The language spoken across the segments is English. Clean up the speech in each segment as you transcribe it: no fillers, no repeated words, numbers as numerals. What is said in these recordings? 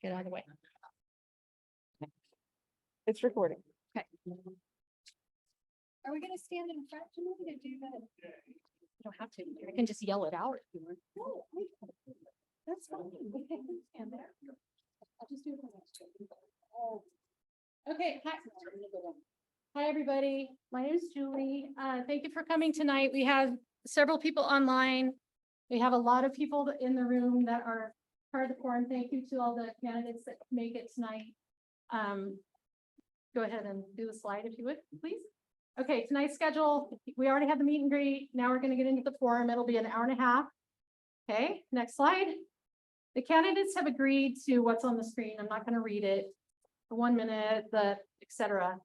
get out of the way. It's recording. Okay. Are we gonna stand in front to do that? You don't have to. I can just yell it out if you want. No, that's fine. We can stand there. I'll just do it. Okay. Hi. Hi, everybody. My name is Julie. Thank you for coming tonight. We have several people online. We have a lot of people in the room that are part of the forum. Thank you to all the candidates that make it tonight. Go ahead and do the slide if you would, please. Okay, tonight's schedule, we already had the meet and greet. Now we're going to get into the forum. It'll be an hour and a half. Okay, next slide. The candidates have agreed to what's on the screen. I'm not going to read it. The 1 minute, the etc.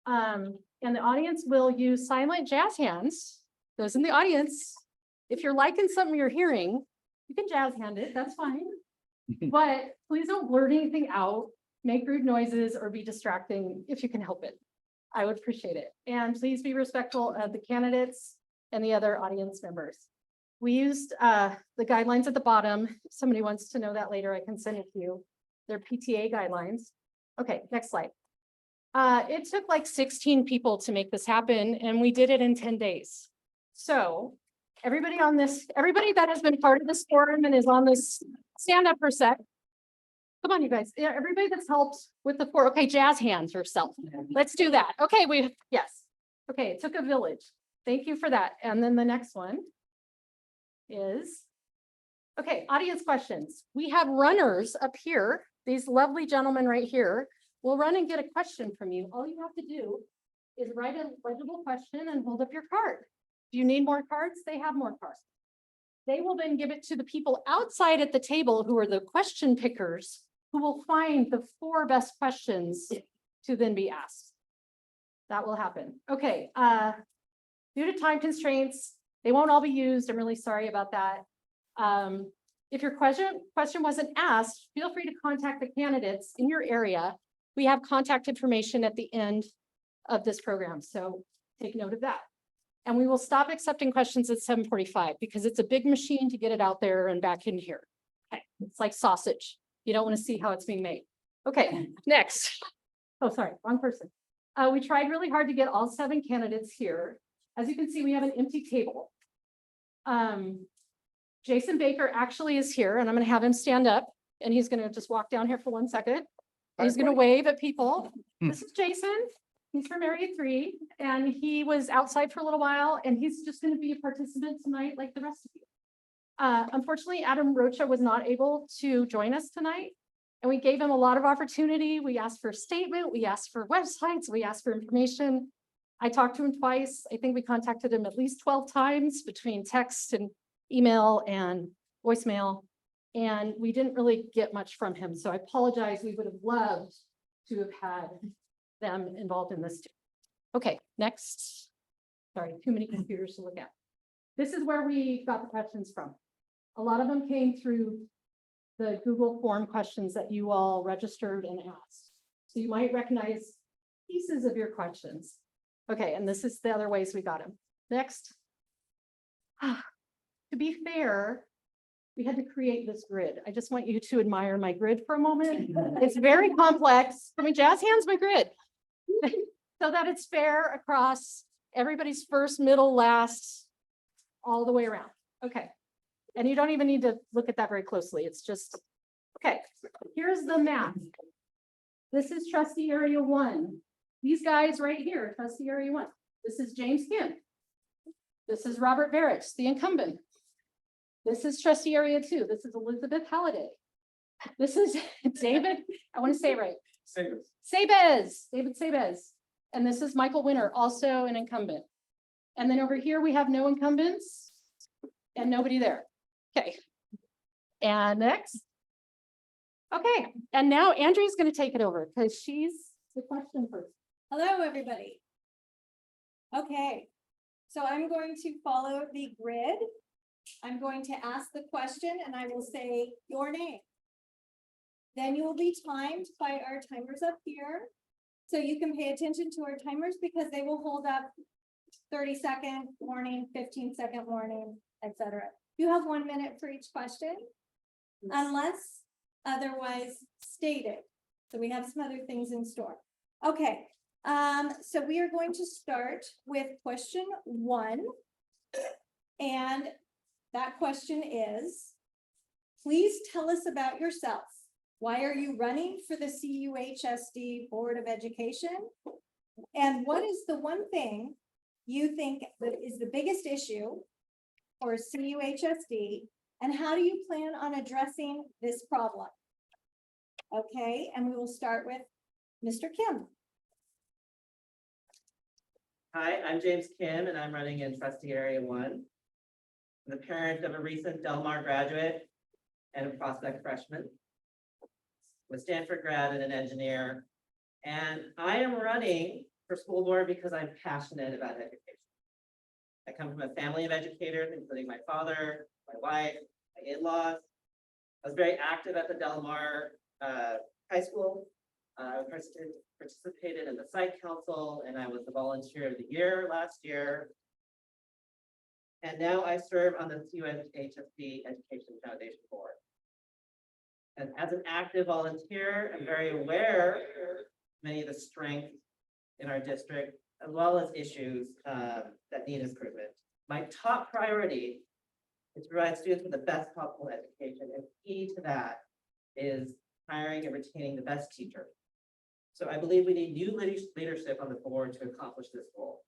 And the audience will use silent jazz hands. Those in the audience, if you're liking something you're hearing, you can jazz hand it. That's fine. But please don't blurt anything out, make rude noises, or be distracting if you can help it. I would appreciate it. And please be respectful of the candidates and the other audience members. We used the guidelines at the bottom. If somebody wants to know that later, I can send it to you. They're PTA guidelines. Okay, next slide. It took like 16 people to make this happen, and we did it in 10 days. So everybody that has been part of this forum and is on this, stand up for a sec. Come on, you guys. Yeah, everybody that's helped with the forum. Okay, jazz hands yourself. Let's do that. Okay, yes. Okay, it took a village. Thank you for that. And then the next one is, okay, audience questions. We have runners up here. These lovely gentlemen right here will run and get a question from you. All you have to do is write a legible question and hold up your card. Do you need more cards? They have more cards. They will then give it to the people outside at the table who are the question pickers, who will find the 4 best questions to then be asked. That will happen. Okay, due to time constraints, they won't all be used. I'm really sorry about that. If your question wasn't asked, feel free to contact the candidates in your area. We have contact information at the end of this program, so take note of that. And we will stop accepting questions at 7:45 because it's a big machine to get it out there and back in here. Okay, it's like sausage. You don't want to see how it's being made. Okay, next. Oh, sorry, wrong person. We tried really hard to get all 7 candidates here. As you can see, we have an empty table. Jason Baker actually is here, and I'm going to have him stand up, and he's going to just walk down here for 1 second. He's going to wave at people. This is Jason. He's from Area 3, and he was outside for a little while, and he's just going to be a participant tonight like the rest of you. Unfortunately, Adam Rocha was not able to join us tonight, and we gave him a lot of opportunity. We asked for a statement, we asked for websites, we asked for information. I talked to him twice. I think we contacted him at least 12 times between text and email and voicemail, and we didn't really get much from him. So I apologize. We would have loved to have had them involved in this too. Okay, next. Sorry, too many computers to look at. This is where we got the questions from. A lot of them came through the Google form questions that you all registered and asked. So you might recognize pieces of your questions. Okay, and this is the other ways we got them. Next. To be fair, we had to create this grid. I just want you to admire my grid for a moment. It's very complex. Can we jazz hands my grid? So that it's fair across everybody's first, middle, last, all the way around. Okay. And you don't even need to look at that very closely. It's just, okay, here's the map. This is trustee area 1. These guys right here, trustee area 1. This is James Kim. This is Robert Barrett, the incumbent. This is trustee area 2. This is Elizabeth Halliday. This is David, I want to say it right. David Sabez. And this is Michael Winter, also an incumbent. And then over here, we have no incumbents and nobody there. Okay. And next. Okay. And now Andrea's going to take it over because she's the question first. Hello, everybody. Okay. So I'm going to follow the grid. I'm going to ask the question and I will say your name. Then you will be timed by our timers up here. So you can pay attention to our timers because they will hold up 30-second warning, 15-second warning, etc. You have 1 minute for each question. Unless otherwise stated. So we have some other things in store. Okay, so we are going to start with question 1. And that question is, please tell us about yourself. Why are you running for the CUHSD Board of Education? And what is the one thing you think that is the biggest issue for CUHSD? And how do you plan on addressing this problem? Okay, and we will start with Mr. Kim. Hi, I'm James Kim, and I'm running in Trustee Area 1. I'm the parent of a recent Del Mar graduate and a prospect freshman with Stanford grad and an engineer. And I am running for school board because I'm passionate about education. I come from a family of educators, including my father, my wife, my in-laws. I was very active at the Del Mar High School. I participated in the site council, and I was the volunteer of the year last year. And now I serve on the CUHSD Education Foundation Board. And as an active volunteer, I'm very aware of many of the strengths in our district, as well as issues that need improvement. My top priority is to provide students with the best possible education, and key to that is hiring and retaining the best teachers. So I believe we need new leadership on the board to accomplish this goal.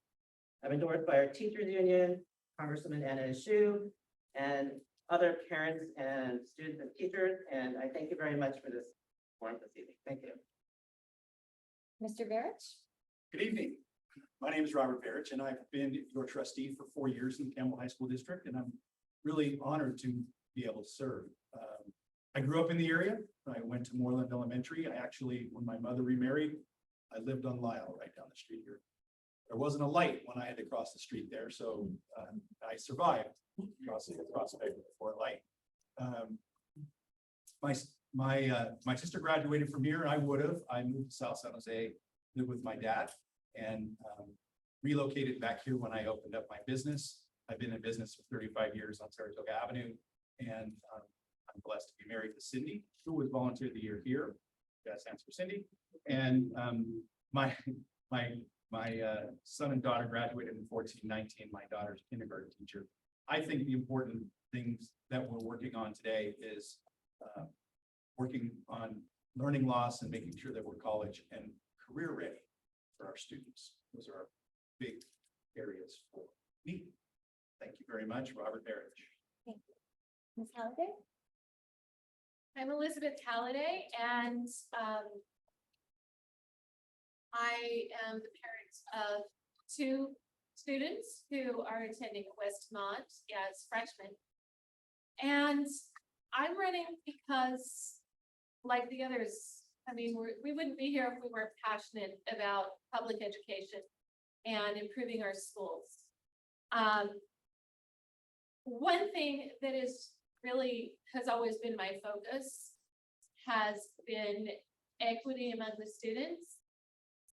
I'm endorsed by our teachers union, Congresswoman Anna Eshoo, and other parents and students and teachers, and I thank you very much for this forum this evening. Thank you. Mr. Verich? Good evening. My name is Robert Verich, and I've been your trustee for 4 years in the Campbell High School District, and I'm really honored to be able to serve. I grew up in the area. I went to Moreland Elementary. I actually, when my mother remarried, I lived on Lyle right down the street here. There wasn't a light when I had to cross the street there, so I survived crossing before a light. My sister graduated from here, and I would have. I moved to South San Jose, lived with my dad, and relocated back here when I opened up my business. I've been in business for 35 years on Saratoga Avenue, and I'm blessed to be married to Cindy, who was volunteer of the year here. That stands for Cindy. And my son and daughter graduated in 1419. My daughter's a kindergarten teacher. I think the important things that we're working on today is working on learning loss and making sure that we're college and career ready for our students. Those are our big areas for me. Thank you very much, Robert Verich. Thank you. Ms. Halliday? I'm Elizabeth Halliday, and I am the parent of 2 students who are attending Westmont as freshmen. And I'm running because, like the others, I mean, we wouldn't be here if we weren't passionate about public education and improving our schools. One thing that is really has always been my focus has been equity among the students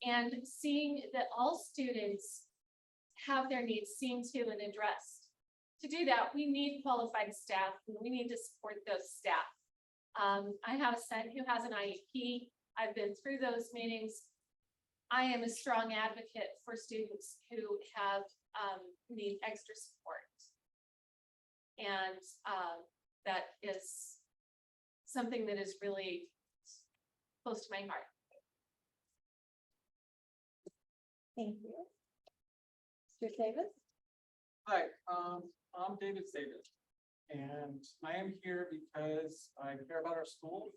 and seeing that all students have their needs seen to and addressed. To do that, we need qualified staff, and we need to support those staff. I have a son who has an IEP. I've been through those meetings. I am a strong advocate for students who have need extra support. And that is something that is really close to my heart. Thank you. Mr. Davis? Hi, I'm David Davis, and I am here because I care about our schools.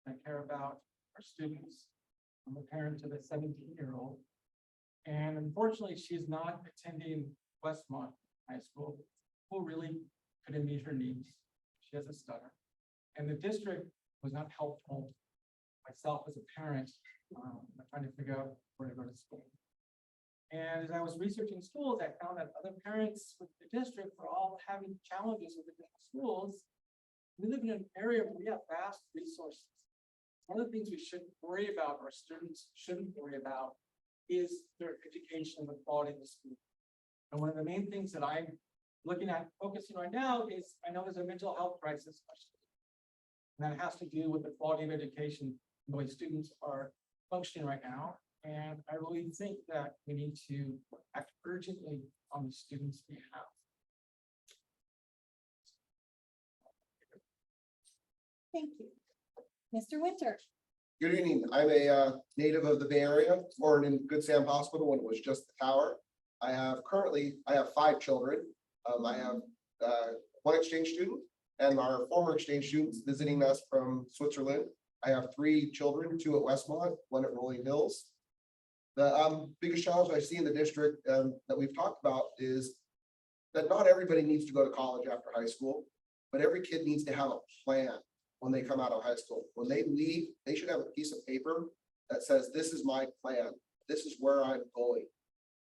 I care about our students. I'm a parent of a 17-year-old, and unfortunately, she's not attending Westmont High School. Who really couldn't meet her needs. She has a stutter, and the district was not helpful. Myself as a parent, trying to figure out where to go to school. And as I was researching schools, I found that other parents with the district were all having challenges with the different schools. We live in an area where we have vast resources. One of the things we shouldn't worry about, or students shouldn't worry about, is their education and the quality of the school. And one of the main things that I'm looking at focusing on now is, I know there's a mental health crisis. And that has to do with the quality of education, the way students are functioning right now. And I really think that we need to act urgently on the students' behalf. Thank you. Mr. Winter, Good evening. I'm a native of the Bay Area, born in Good Sam Hospital when it was just the tower. I have 5 children. I have one exchange student and our former exchange students visiting us from Switzerland. I have 3 children, 2 at Westmont, 1 at Rolling Hills. The biggest challenge I see in the district that we've talked about is that not everybody needs to go to college after high school, but every kid needs to have a plan when they come out of high school. When they leave, they should have a piece of paper that says, this is my plan. This is where I'm going.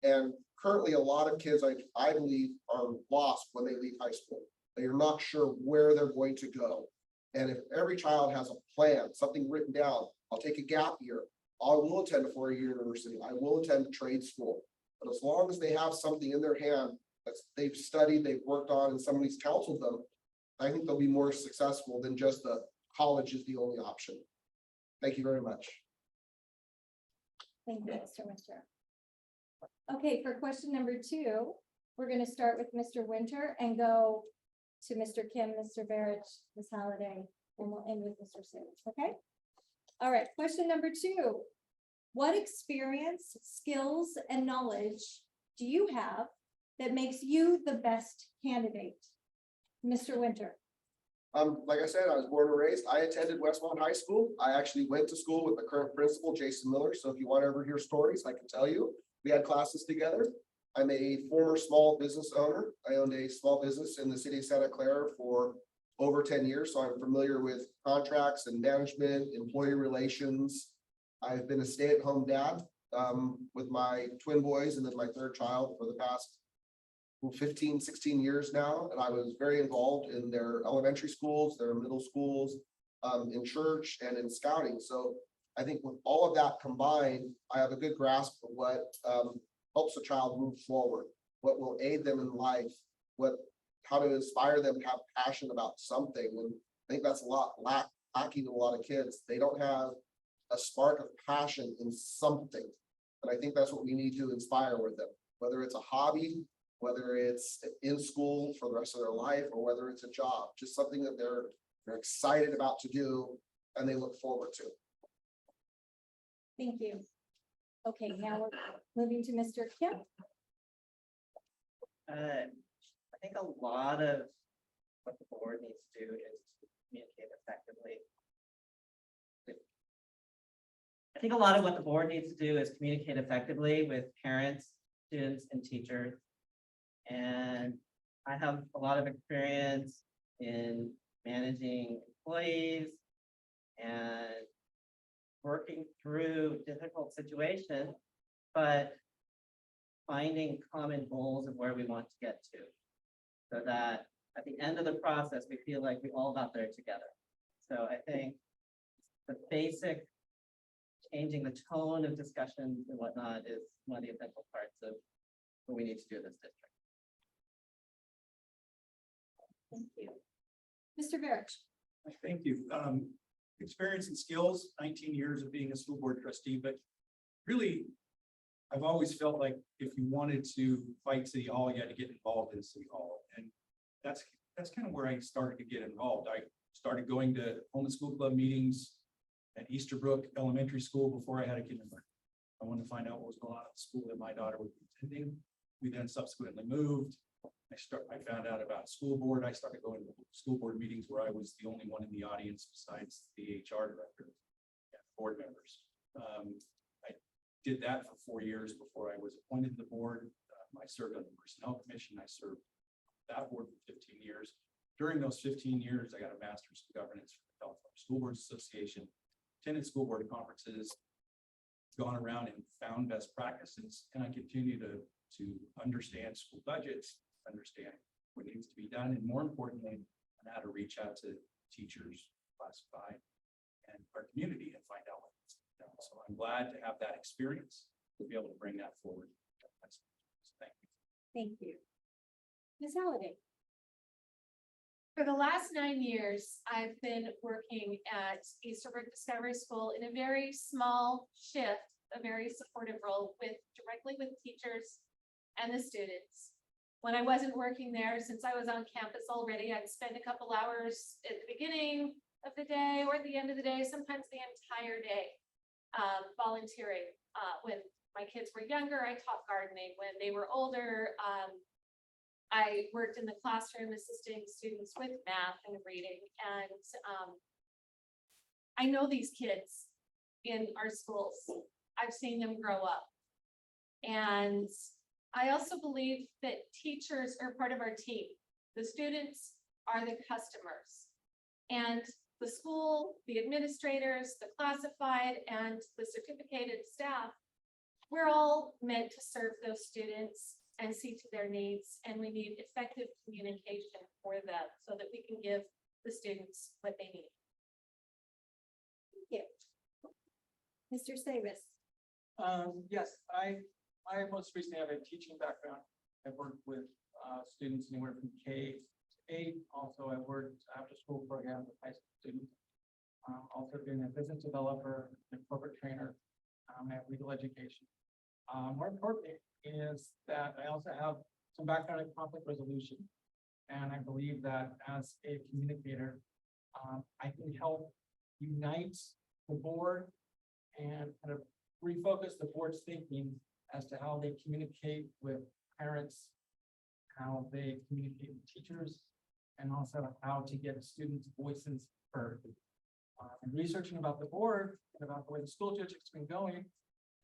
And currently, a lot of kids, I believe, are lost when they leave high school. They are not sure where they're going to go. And if every child has a plan, something written down, I'll take a gap year. I will attend a 4-year university. I will attend trade school. But as long as they have something in their hand that they've studied, they've worked on, and somebody's counseled them, I think they'll be more successful than just the college is the only option. Thank you very much. thank you, Mr. Winter. Okay, for question number 2, we're going to start with Mr. Winter and go to Mr. Kim, Mr. Barrett, Ms. Halliday, and we'll end with Mr. Savage, okay? All right, question number 2. What experience, skills, and knowledge do you have that makes you the best candidate? Mr. Winter. Like I said, I was born and raised. I attended Westmont High School. I actually went to school with the current principal, Jason Miller. So if you want to ever hear stories, I can tell you. We had classes together. I'm a former small business owner. I owned a small business in the city of Santa Clara for over 10 years. So I'm familiar with contracts and management, employee relations. I've been a stay-at-home dad with my twin boys and then my 3rd child for the past 15, 16 years now. And I was very involved in their elementary schools, their middle schools, in church and in scouting. So I think with all of that combined, I have a good grasp of what helps a child move forward, what will aid them in life, how to inspire them to have passion about something. And I think that's a lot lacking in a lot of kids. They don't have a spark of passion in something. And I think that's what we need to inspire with them, whether it's a hobby, whether it's in school for the rest of their life, or whether it's a job, just something that they're excited about to do and they look forward to. Thank you. Okay, now we're moving to Mr. Kim. I think a lot of what the board needs to do is to communicate effectively. I think a lot of what the board needs to do is communicate effectively with parents, students, and teachers. And I have a lot of experience in managing employees and working through difficult situations, but finding common goals of where we want to get to, so that at the end of the process, we feel like we all got there together. So I think the basic changing the tone of discussions and whatnot is one of the essential parts of what we need to do in this district. Thank you. Mr. Barrett. Thank you. Experience and skills, 19 years of being a school board trustee, but really, I've always felt like if you wanted to fight City Hall, you had to get involved in City Hall. And that's kind of where I started to get involved. I started going to home and school club meetings at Easterbrook Elementary School before I had a kindergarten. I wanted to find out what was going on at the school that my daughter would be attending. We then subsequently moved. I found out about school board. I started going to school board meetings where I was the only one in the audience besides the HR director and board members. I did that for 4 years before I was appointed to the board. I served on the personnel commission. I served that board for 15 years. During those 15 years, I got a master's in governance from the California School Boards Association, attended school board conferences, gone around and found best practices, and I continue to understand school budgets, understand what needs to be done, and more importantly, on how to reach out to teachers, classify, and our community and find out what needs to be done. So I'm glad to have that experience to be able to bring that forward. Thank you. Thank you. Ms. Halliday. For the last 9 years, I've been working at Easterbrook Discovery School in a very small shift, a very supportive role directly with teachers and the students. When I wasn't working there, since I was on campus already, I'd spend a couple hours at the beginning of the day or at the end of the day, sometimes the entire day, volunteering. When my kids were younger, I taught gardening. When they were older, I worked in the classroom assisting students with math and reading. And I know these kids in our schools. I've seen them grow up. And I also believe that teachers are part of our team. The students are the customers. And the school, the administrators, the classified, and the certificated staff, we're all meant to serve those students and see to their needs, and we need effective communication for them so that we can give the students what they need. Thank you. Mr. Savis. Yes, I most recently have a teaching background. I've worked with students anywhere from K-8. Also, I've worked after school programs with high school students. Also been a business developer, a corporate trainer. I have legal education. More importantly is that I also have some background in conflict resolution. And I believe that as a communicator, I can help unite the board and kind of refocus the board's thinking as to how they communicate with parents, how they communicate with teachers, and also how to get students' voices heard. And researching about the board and about the way the school district's been going,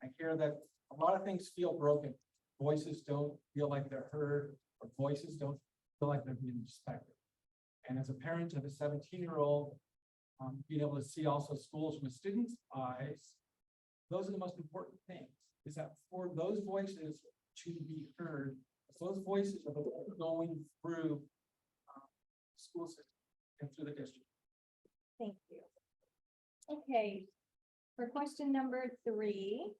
I hear that a lot of things feel broken. Voices don't feel like they're heard, or voices don't feel like they're being respected. And as a parent of a 17-year-old, being able to see also schools from a student's eyes, those are the most important things, is that for those voices to be heard, those voices are the ones going through school system and through the district. Thank you. Okay, for question number 3.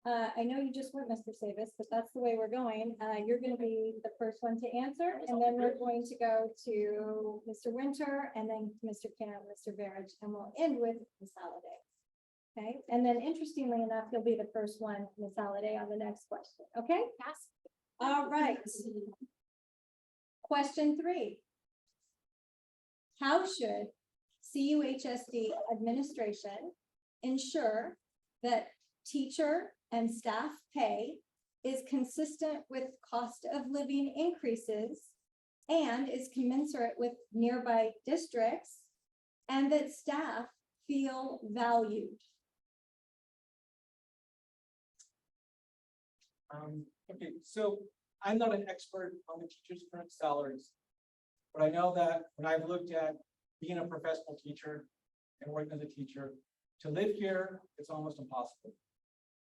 I know you just went, Mr. Savis, but that's the way we're going. You're going to be the first one to answer, and then we're going to go to Mr. Winter, and then Mr. Kim, Mr. Barrett, and we'll end with Ms. Halliday. Okay, and then interestingly enough, you'll be the first one, Ms. Halliday, on the next question. Okay? Yes. All right. Question 3. How should CUHSD administration ensure that teacher and staff pay is consistent with cost of living increases and is commensurate with nearby districts, and that staff feel valued? Okay, so I'm not an expert on the teachers' current salaries, but I know that when I've looked at being a professional teacher and working as a teacher, to live here, it's almost impossible.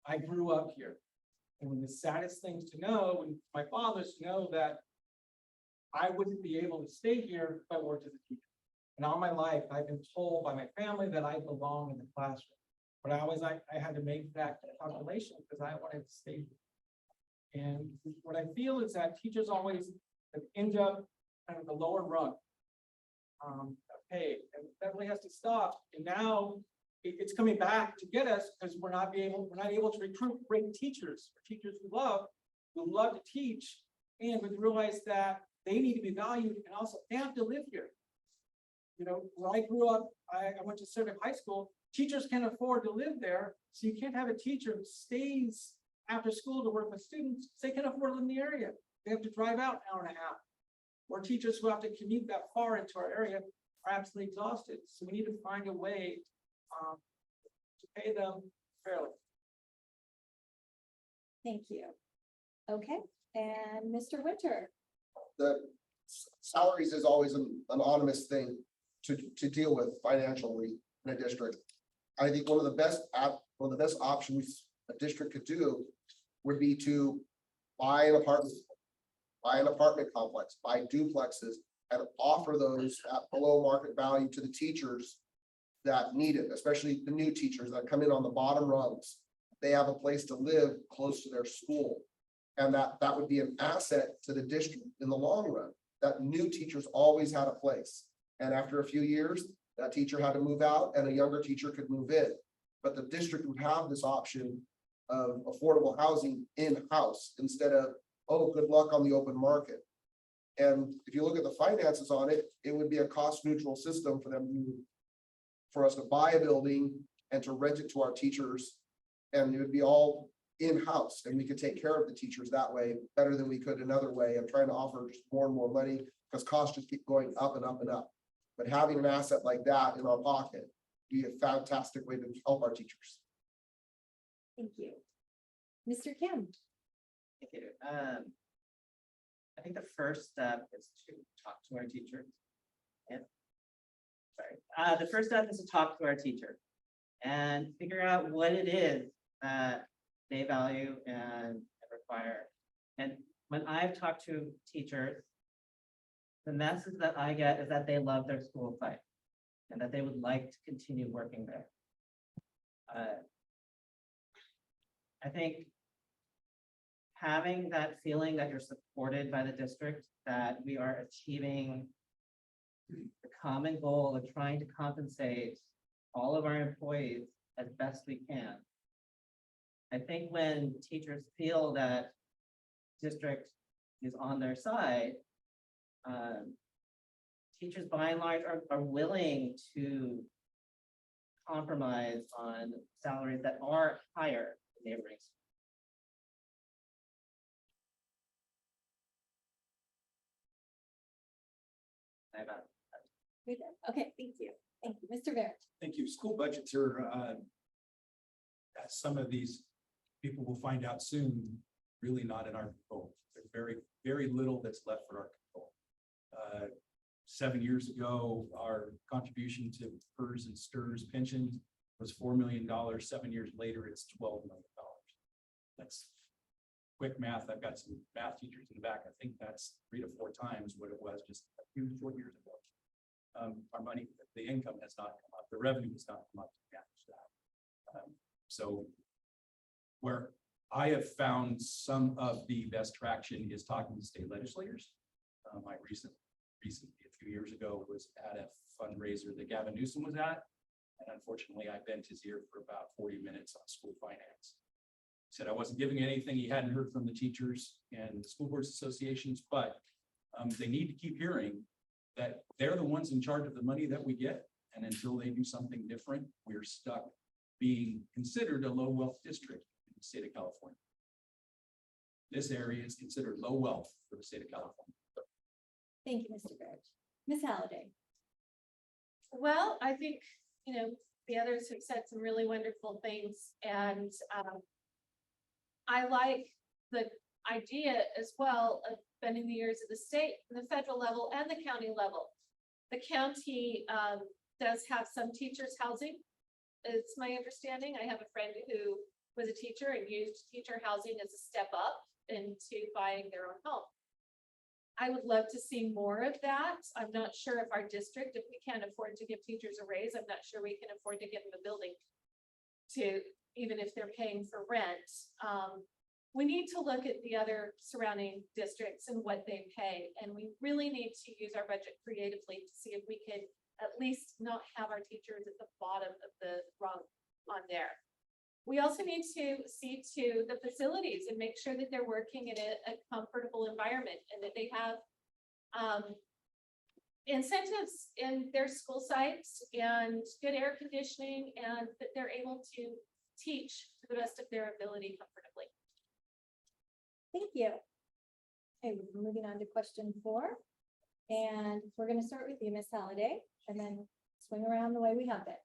I grew up here. And one of the saddest things to know, and my father's to know, that I wouldn't be able to stay here if I worked as a teacher. And all my life, I've been told by my family that I belong in the classroom. But I had to make that calculation because I wanted to stay here. And what I feel is that teachers always end up kind of the lower rung of pay, and that really has to stop. And now it's coming back to get us because we're not able to recruit great teachers, or teachers who love to teach, and we realize that they need to be valued, and also they have to live here. You know, when I grew up, I went to Civic High School. Teachers can't afford to live there, so you can't have a teacher who stays after school to work with students. They can't afford to live in the area. They have to drive out an hour and a half. Or teachers who have to commute that far into our area are absolutely exhausted. So we need to find a way to pay them fairly. Thank you. Okay, and Mr. Winter. The salaries is always an anonymous thing to deal with financially in a district. I think one of the best options a district could do would be to buy an apartment complex, buy duplexes, and offer those at below market value to the teachers that need it, especially the new teachers that come in on the bottom rungs. They have a place to live close to their school. And that would be an asset to the district in the long run. that new teachers always had a place. And after a few years, that teacher had to move out and a younger teacher could move in. But the district would have this option of affordable housing in-house instead of, oh, good luck on the open market. And if you look at the finances on it, it would be a cost neutral system for them to, for us to buy a building and to rent it to our teachers. And it would be all in-house and we could take care of the teachers that way better than we could another way of trying to offer just more and more money because costs just keep going up and up and up. But having an asset like that in our pocket would be a fantastic way to help our teachers. Thank you. Mr. Kim? Thank you. I think the first step is to talk to our teachers. And sorry, the first step is to talk to our teacher and figure out what it is that they value and require. And when I've talked to teachers, the message that I get is that they love their school site and that they would like to continue working there. I think having that feeling that you're supported by the district, that we are achieving the common goal of trying to compensate all of our employees as best we can. I think when teachers feel that district is on their side, teachers by and large are willing to compromise on salaries that are higher than neighboring schools. Okay, thank you. Thank you. Mr. Barrett? Thank you. School budgets are, as some of these people will find out soon, really not in our control. There's very little that's left for our control. 7 years ago, our contribution to PERS and STIRS pensions was $4 million. 7 years later, it's $12 million. That's quick math. I've got some math teachers in the back. I think that's 3 to 4 times what it was just a few short years ago. Our money, the income has not come up, the revenue has not come up to match that. So where I have found some of the best traction is talking to state legislators. My recently, a few years ago, was at a fundraiser that Gavin Newsom was at. And unfortunately, I bent his ear for about 40 minutes on school finance. He said I wasn't giving anything he hadn't heard from the teachers and the school boards associations, but they need to keep hearing that they're the ones in charge of the money that we get. And until they do something different, we're stuck being considered a low wealth district in the state of California. This area is considered low wealth for the state of California. Thank you, Mr. Barrett. Ms. Halliday? Well, I think, you know, the others have said some really wonderful things, and I like the idea as well of spending the years at the state, the federal level, and the county level. The county does have some teachers housing. It's my understanding. I have a friend who was a teacher and used teacher housing as a step up into buying their own home. I would love to see more of that. I'm not sure if our district, if we can't afford to give teachers a raise, I'm not sure we can afford to give them a building to, even if they're paying for rent. We need to look at the other surrounding districts and what they pay. And we really need to use our budget creatively to see if we can at least not have our teachers at the bottom of the rung on there. We also need to see to the facilities and make sure that they're working in a comfortable environment and that they have incentives in their school sites and good air conditioning, and that they're able to teach to the best of their ability comfortably. Thank you. Okay, we're moving on to question 4. And we're going to start with you, Ms. Halliday, and then swing around the way we have it.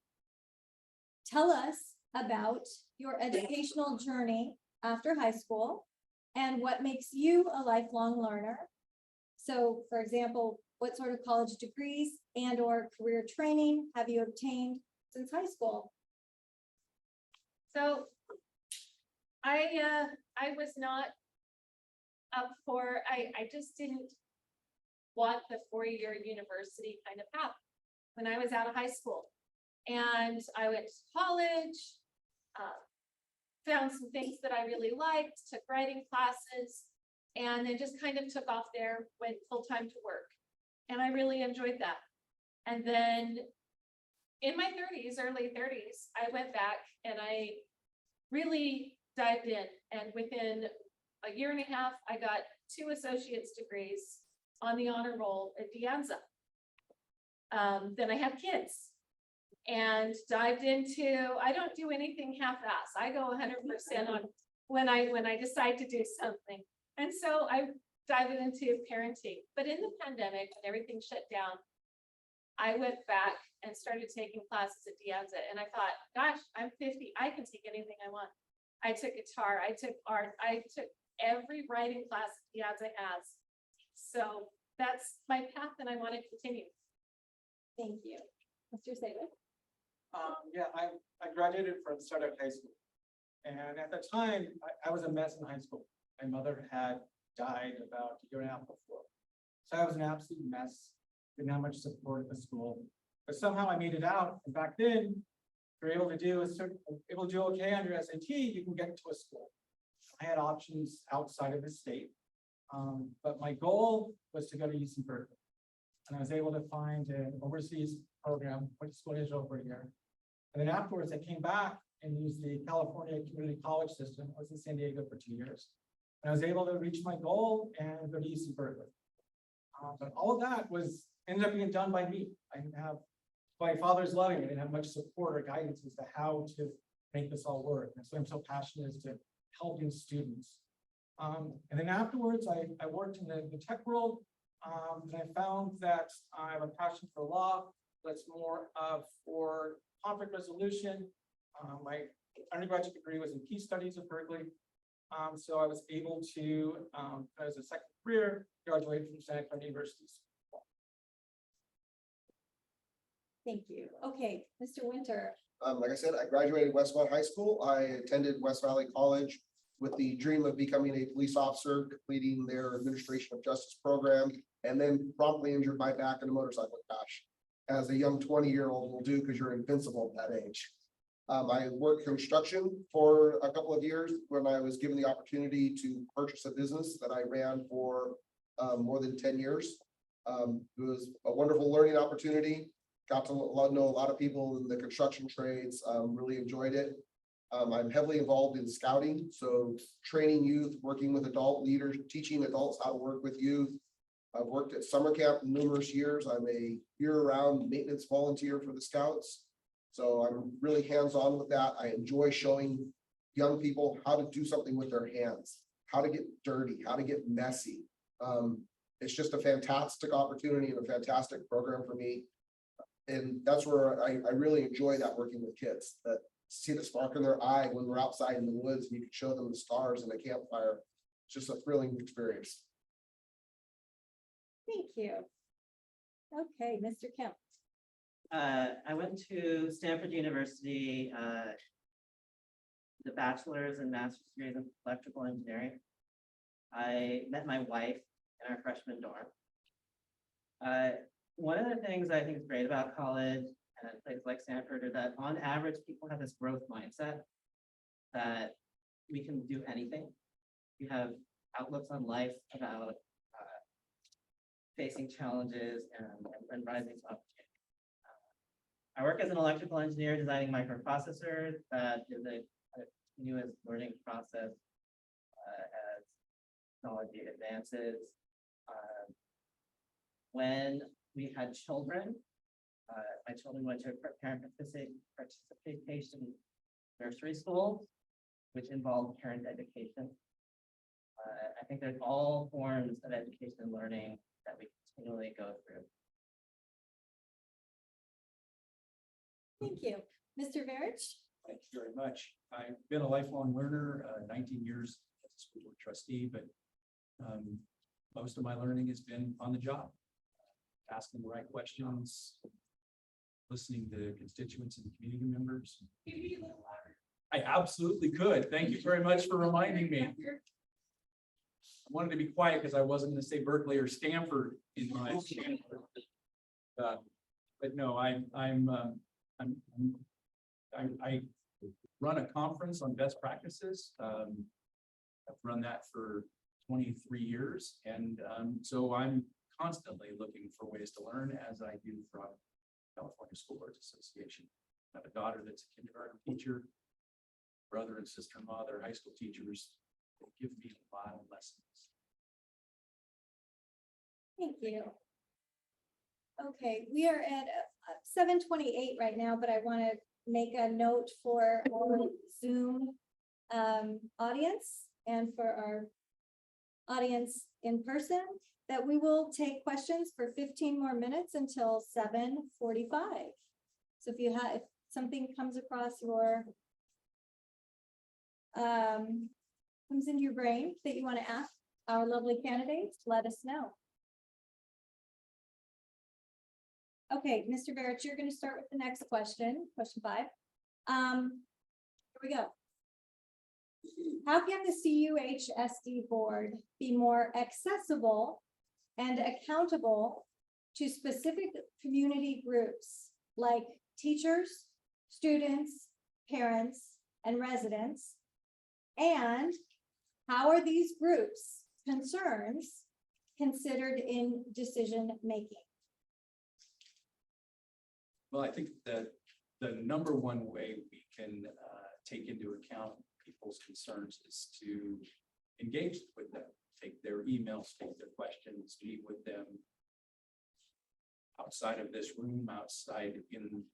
Tell us about your educational journey after high school and what makes you a lifelong learner. So, for example, what sort of college degrees and or career training have you obtained since high school? So I was not up for, I just didn't want the 4-year university kind of path when I was out of high school. And I went to college, found some things that I really liked, took writing classes, and then just kind of took off there, went full-time to work. And I really enjoyed that. And then in my thirties, early thirties, I went back and I really dived in. And within a year and a half, I got 2 associate's degrees on the honor roll at De Anza. Then I had kids and dived into, I don't do anything half-ass. I go 100% on when I decide to do something. And so I dived into parenting. But in the pandemic, when everything shut down, I went back and started taking classes at De Anza, and I thought, gosh, I'm 50, I can take anything I want. I took guitar, I took art, I took every writing class De Anza has. So that's my path and I want to continue. Thank you. Mr. Saban? Yeah, I graduated from Startup High School. And at the time, I was a mess in high school. My mother had died about a year and a half before. So I was an absolute mess, didn't have much support at the school. But somehow I made it out. And back then, you're able to do okay on your SAT, you can get into a school. I had options outside of the state. But my goal was to go to UC Berkeley. And I was able to find an overseas program, went to school in Israel for a year. And then afterwards, I came back and used the California Community College system. I was in San Diego for 2 years. And I was able to reach my goal and go to UC Berkeley. But all of that ended up being done by me. I didn't have, my father's loving, I didn't have much support or guidance as to how to make this all work. And so I'm so passionate as to helping students. And then afterwards, I worked in the tech world. And I found that I have a passion for law, that's more for conflict resolution. My undergraduate degree was in peace studies at Berkeley. So I was able to, as a second career, graduate from Santa Clara University. Thank you. Okay, Mr. Winter. Like I said, I graduated Westmont High School. I attended West Valley College with the dream of becoming a police officer, completing their administration of justice program, and then promptly injured my back in a motorcycle crash. As a young 20-year-old will do, because you're invincible at that age. I worked construction for a couple of years when I was given the opportunity to purchase a business that I ran for more than 10 years. It was a wonderful learning opportunity. Got to know a lot of people in the construction trades, really enjoyed it. I'm heavily involved in scouting, so training youth, working with adult leaders, teaching adults how to work with youth. I've worked at summer camp numerous years. I'm a year-round maintenance volunteer for the Scouts. So I'm really hands-on with that. I enjoy showing young people how to do something with their hands, how to get dirty, how to get messy. It's just a fantastic opportunity and a fantastic program for me. And that's where I really enjoy that, working with kids, that see the spark in their eye when we're outside in the woods and you can show them the stars in a campfire. It's just a thrilling experience. Thank you. Okay, Mr. Kemp. I went to Stanford University, the bachelor's and master's degrees in electrical engineering. I met my wife in our freshman dorm. One of the things I think is great about college and places like Stanford are that on average, people have this growth mindset that we can do anything. You have outlooks on life about facing challenges and rising to opportunity. I work as an electrical engineer designing microprocessors. That is a continuous learning process as technology advances. When we had children, my children went to parent participation nursery school, which involved parent education. I think there's all forms of education and learning that we continually go through. Thank you. Mr. Verich? Thank you very much. I've been a lifelong learner, 19 years as a school board trustee, but most of my learning has been on the job, asking the right questions, listening to constituents and community members. I absolutely could. Thank you very much for reminding me. I wanted to be quiet because I wasn't going to say Berkeley or Stanford in my. But no, I run a conference on best practices. I've run that for 23 years. And so I'm constantly looking for ways to learn, as I do from California School Boards Association. I have a daughter that's a kindergarten teacher, brother and sister-in-law, they're high school teachers. They give me a lot of lessons. Thank you. Okay, we are at 7:28 right now, but I want to make a note for our Zoom audience and for our audience in person that we will take questions for 15 more minutes until 7:45. So if if something comes across your comes into your brain that you want to ask our lovely candidates, let us know. Okay, Mr. Barrett, you're going to start with the next question, question 5. Here we go. How can the CUHSD board be more accessible and accountable to specific community groups like teachers, students, parents, and residents? And how are these groups' concerns considered in decision making? Well, I think that the number one way we can take into account people's concerns is to engage with them, take their emails, take their questions, meet with them outside of this room, outside in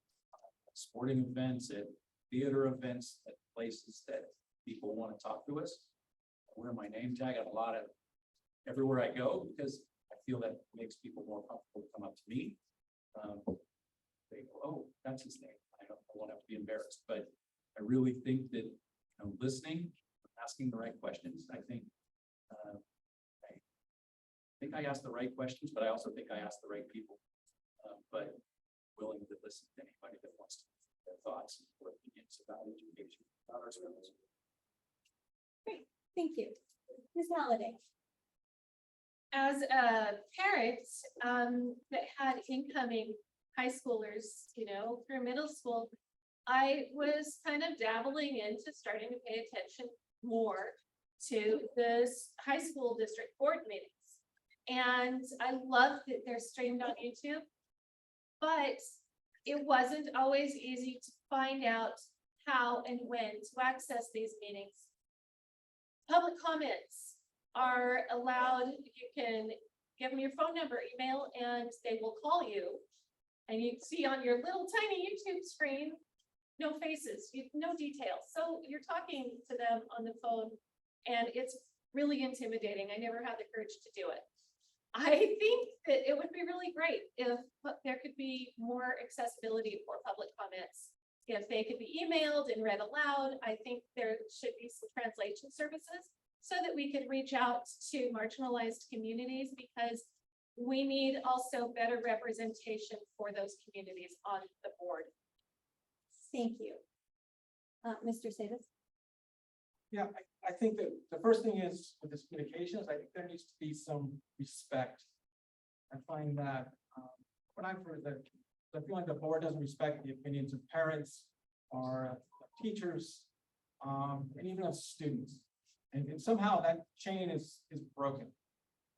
sporting events, at theater events, at places that people want to talk to us. I wear my name tag at a lot of everywhere I go because I feel that makes people more comfortable to come up to me. They go, oh, that's his name. I won't have to be embarrassed, but I really think that listening, asking the right questions. I think I ask the right questions, but I also think I ask the right people. But willing to listen to anybody that wants to their thoughts or opinions about education, about our schools. Great, thank you. Ms. Halliday. As a parent that had incoming high schoolers, through middle school, I was kind of dabbling into starting to pay attention more to this high school district board meetings. And I love that they're streamed on YouTube, but it wasn't always easy to find out how and when to access these meetings. Public comments are allowed. You can give them your phone number, email, and they will call you. And you see on your little tiny YouTube screen, no faces, no details. So you're talking to them on the phone and it's really intimidating. I never had the courage to do it. I think that it would be really great if there could be more accessibility for public comments. If they could be emailed and read aloud, I think there should be some translation services so that we could reach out to marginalized communities, because we need also better representation for those communities on the board. Thank you. Mr. Savis. Yeah, I think that the first thing is with this communications, I think there needs to be some respect. I find that when I'm for I feel like the board doesn't respect the opinions of parents or teachers, and even of students. And somehow that chain is broken.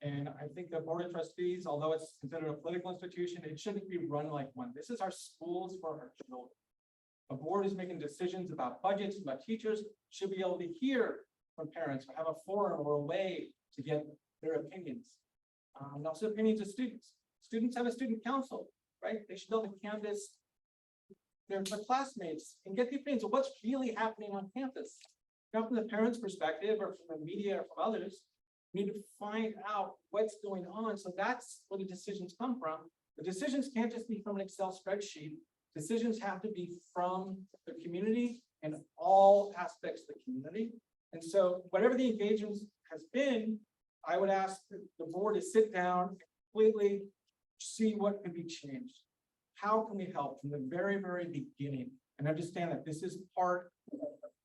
And I think the board of trustees, although it's considered a political institution, it shouldn't be run like one. This is our schools for our children. A board is making decisions about budgets, about teachers, should be able to hear from parents, or have a forum or a way to get their opinions. And also opinions of students. Students have a student council, right? They should be able to canvass their classmates and get the opinions of what's really happening on campus. Now, from the parents' perspective or from the media or from others, we need to find out what's going on. So that's where the decisions come from. The decisions can't just be from an Excel spreadsheet. Decisions have to be from the community and all aspects of the community. And so whatever the engagement has been, I would ask the board to sit down and completely see what can be changed. How can we help from the very, very beginning and understand that this is part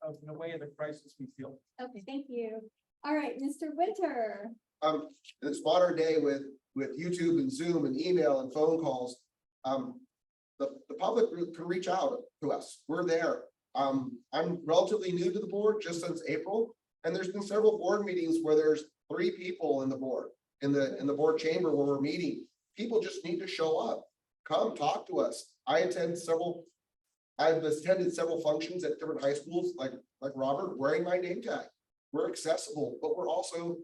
of the way of the crisis we feel. Okay, thank you. All right, Mr. Winter. This modern day with YouTube and Zoom and email and phone calls, the public can reach out to us. We're there. I'm relatively new to the board just since April, and there's been several board meetings where there's 3 people in the board, in the board chamber where we're meeting. People just need to show up. Come talk to us. I've attended several functions at different high schools, like Robert, wearing my name tag. We're accessible, but we're also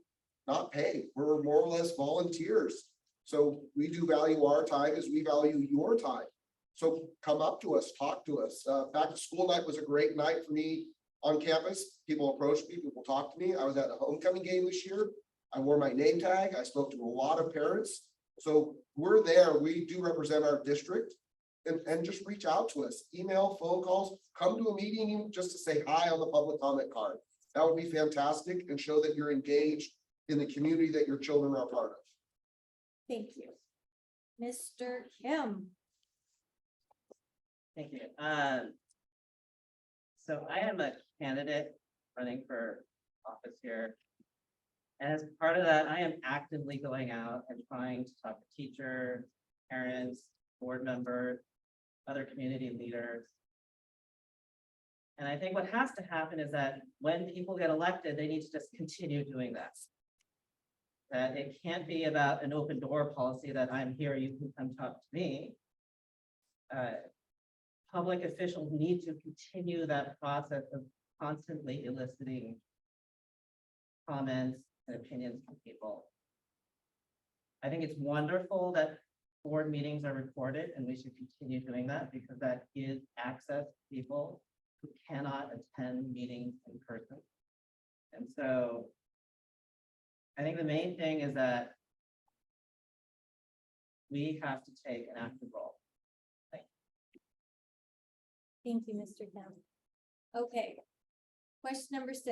not paid. We're more or less volunteers. So we do value our time as we value your time. So come up to us, talk to us. Back to school night was a great night for me on campus. People approached me, people talked to me. I was at a homecoming game this year. I wore my name tag. I spoke to a lot of parents. So we're there. We do represent our district, and just reach out to us, email, phone calls, come to a meeting even just to say hi on the public comment card. That would be fantastic and show that you're engaged in the community that your children are a part of. Thank you. Mr. Kim. Thank you. So I am a candidate running for office here. And as part of that, I am actively going out and trying to talk to teachers, parents, board members, other community leaders. And I think what has to happen is that when people get elected, they need to just continue doing that. That it can't be about an open door policy that I'm here, you can come talk to me. Public officials need to continue that process of constantly eliciting comments and opinions from people. I think it's wonderful that board meetings are recorded, and we should continue doing that because that is access to people who cannot attend meetings in person. And so I think the main thing is that we have to take an active role. Thank you, Mr. Kim. Okay. Question number 6.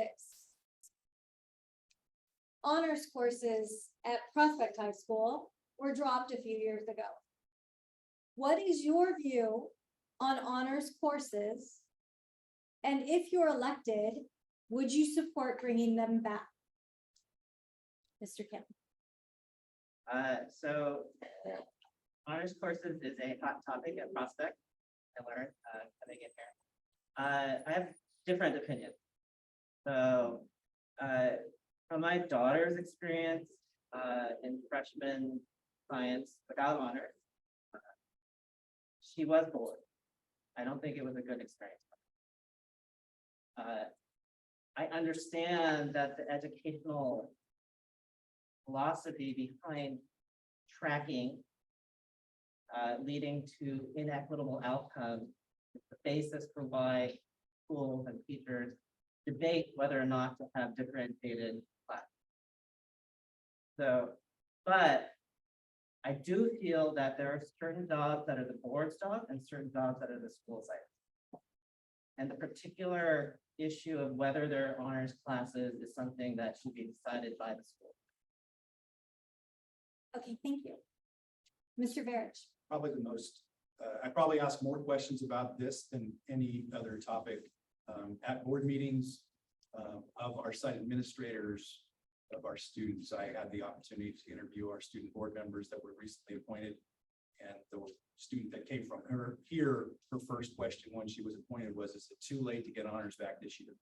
Honors courses at Prospect High School were dropped a few years ago. What is your view on honors courses? And if you're elected, would you support bringing them back? Mr. Kim. So honors courses is a hot topic at Prospect. I learned coming in here. I have different opinions. So from my daughter's experience in freshman science without honors, she was bored. I don't think it was a good experience. I understand that the educational philosophy behind tracking leading to inequitable outcomes is the basis for why schools and teachers debate whether or not to have differentiated classes. So, but I do feel that there are certain jobs that are the board's job and certain jobs that are the school site. And the particular issue of whether there are honors classes is something that should be decided by the school. Okay, thank you. Mr. Verich. Probably the most, I probably ask more questions about this than any other topic at board meetings of our site administrators, of our students. I had the opportunity to interview our student board members that were recently appointed. And the student that came from her first question when she was appointed was, is it too late to get honors back this year?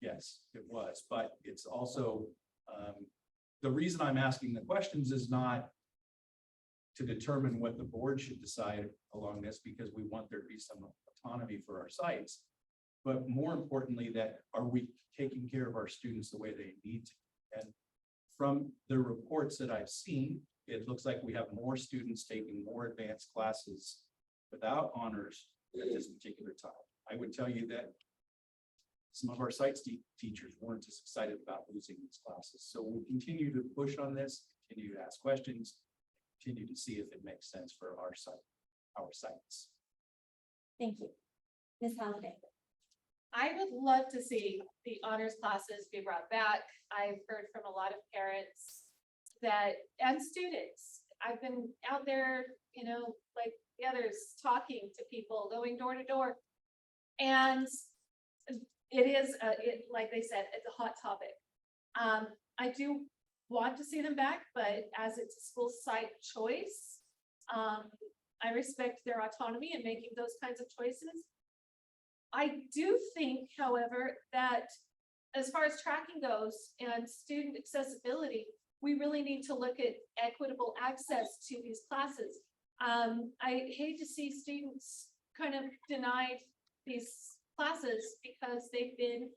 Yes, it was, but it's also, the reason I'm asking the questions is not to determine what the board should decide along this, because we want there to be some autonomy for our sites. But more importantly, that are we taking care of our students the way they need to? And from the reports that I've seen, it looks like we have more students taking more advanced classes without honors at this particular time. I would tell you that some of our site teachers weren't as excited about losing these classes. So we'll continue to push on this, continue to ask questions, continue to see if it makes sense for our sites. Thank you. Ms. Halliday. I would love to see the honors classes be brought back. I've heard from a lot of parents and students. I've been out there, like the others, talking to people, going door to door. And it is, like they said, it's a hot topic. I do want to see them back, but as it's a school site choice, I respect their autonomy in making those kinds of choices. I do think, however, that as far as tracking goes and student accessibility, we really need to look at equitable access to these classes. I hate to see students kind of denied these classes because they've been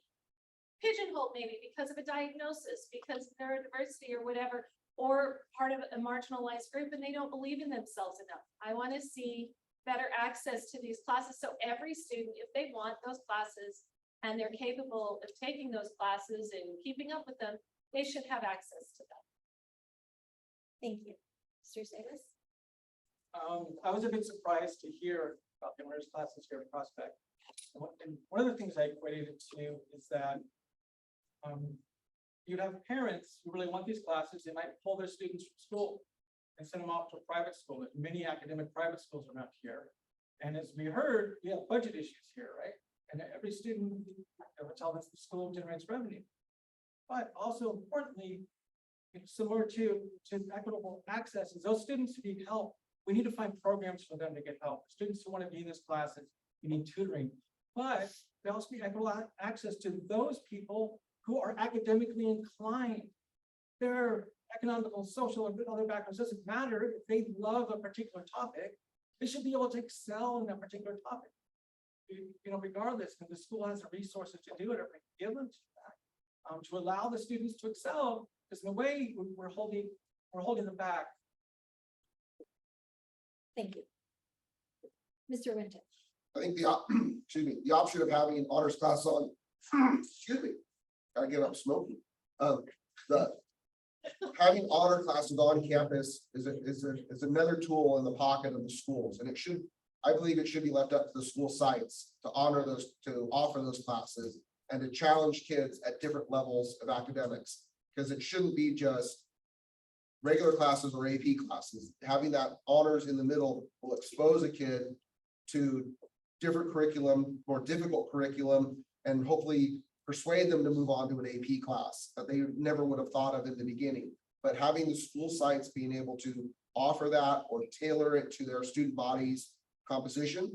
pigeonholed, maybe because of a diagnosis, because of neurodiversity or whatever, or part of a marginalized group, and they don't believe in themselves enough. I want to see better access to these classes. So every student, if they want those classes and they're capable of taking those classes and keeping up with them, they should have access to them. Thank you. Mr. Davis? I was a bit surprised to hear about the honors classes here at Prospect. And one of the things I equated it to is that you'd have parents who really want these classes, they might pull their students from school and send them off to a private school. There's many academic private schools around here. And as we heard, we have budget issues here, right? And every student, will tell us the school generates revenue. But also importantly, it's similar to equitable access, is those students who need help, we need to find programs for them to get help. Students who want to be in this classes, we need tutoring. But there also be equitable access to those people who are academically inclined. Their economical, social, and other backgrounds doesn't matter. If they love a particular topic, they should be able to excel in that particular topic. You know, regardless, if the school has the resources to do it, or give them to that, to allow the students to excel, because in a way we're holding them back. Thank you. Mr. Winter? I think excuse me, the option of having an honors class on, excuse me, gotta give up smoking. Having honor classes on campus is another tool in the pocket of the schools, and it should, I believe it should be left up to the school sites to honor those, to offer those classes and to challenge kids at different levels of academics, because it shouldn't be just regular classes or AP classes. Having that honors in the middle will expose a kid to different curriculum, more difficult curriculum, and hopefully persuade them to move on to an AP class that they never would have thought of in the beginning. But having the school sites being able to offer that or tailor it to their student body's composition,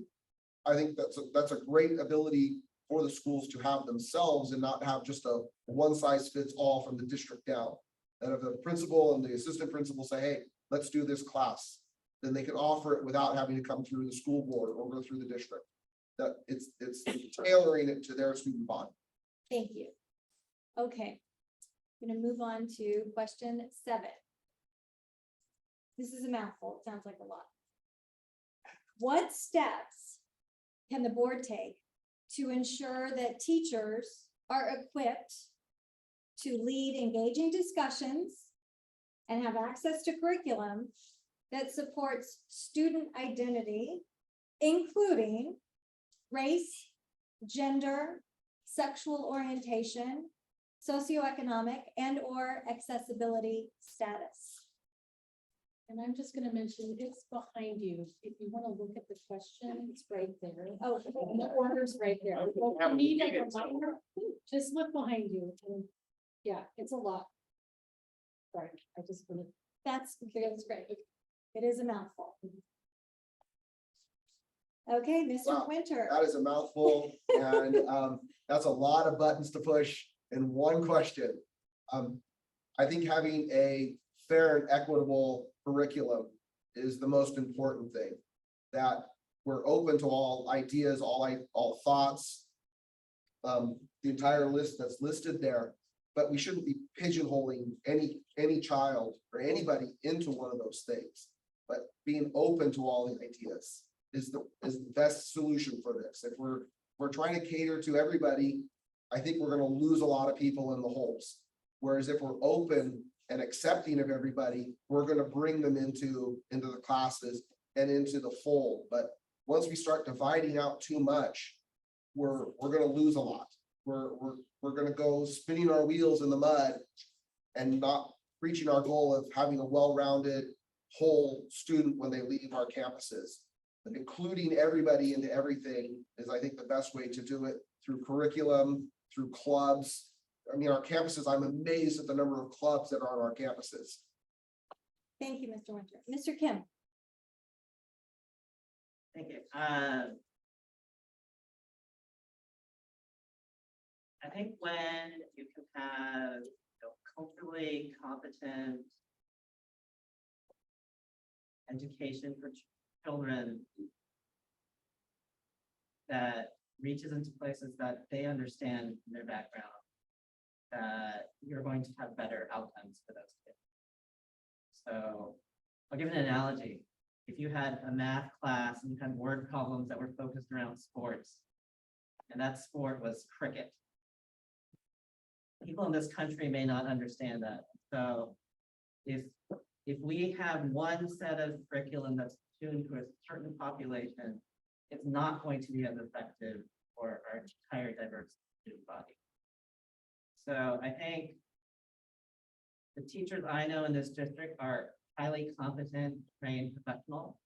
I think that's a great ability for the schools to have themselves and not have just a one size fits all from the district down. And if the principal and the assistant principal say, hey, let's do this class, then they can offer it without having to come through the school board or go through the district. That it's tailoring it to their student body. Thank you. Okay. I'm gonna move on to question 7. This is a mouthful. It sounds like a lot. What steps can the board take to ensure that teachers are equipped to lead engaging discussions and have access to curriculum that supports student identity, including race, gender, sexual orientation, socioeconomic, and/or accessibility status? And I'm just gonna mention, it's behind you. If you wanna look at the question, it's right there. Oh, And the order's right there. Well, if you need a reminder, just look behind you. And yeah, it's a lot. Sorry, I just wanna, that's that's great. it is a mouthful. Okay, Mr. Wow. Winter. That is a mouthful, and that's a lot of buttons to push in one question. I think having a fair and equitable curriculum is the most important thing. That we're open to all ideas, all thoughts, the entire list that's listed there, but we shouldn't be pigeonholing any child or anybody into one of those things. But being open to all the ideas is the best solution for this. If we're trying to cater to everybody, I think we're gonna lose a lot of people in the holes. Whereas if we're open and accepting of everybody, we're gonna bring them into the classes and into the fold. But once we start dividing out too much, we're gonna lose a lot. We're gonna go spinning our wheels in the mud and not reaching our goal of having a well-rounded whole student when they leave our campuses. But including everybody into everything is, I think, the best way to do it, through curriculum, through clubs. I mean, our campuses, I'm amazed at the number of clubs that are on our campuses. Thank you, Mr. Winter. Mr. Kim. Thank you. I think when you can have, culturally competent education for children that reaches into places that they understand in their background, that you're going to have better outcomes for those kids. So I'll give an analogy. If you had a math class and you had word problems that were focused around sports, and that sport was cricket, people in this country may not understand that. So if we have one set of curriculum that's tuned to a certain population, it's not going to be as effective for our entire diverse student body. So I think the teachers I know in this district are highly competent, trained professionals.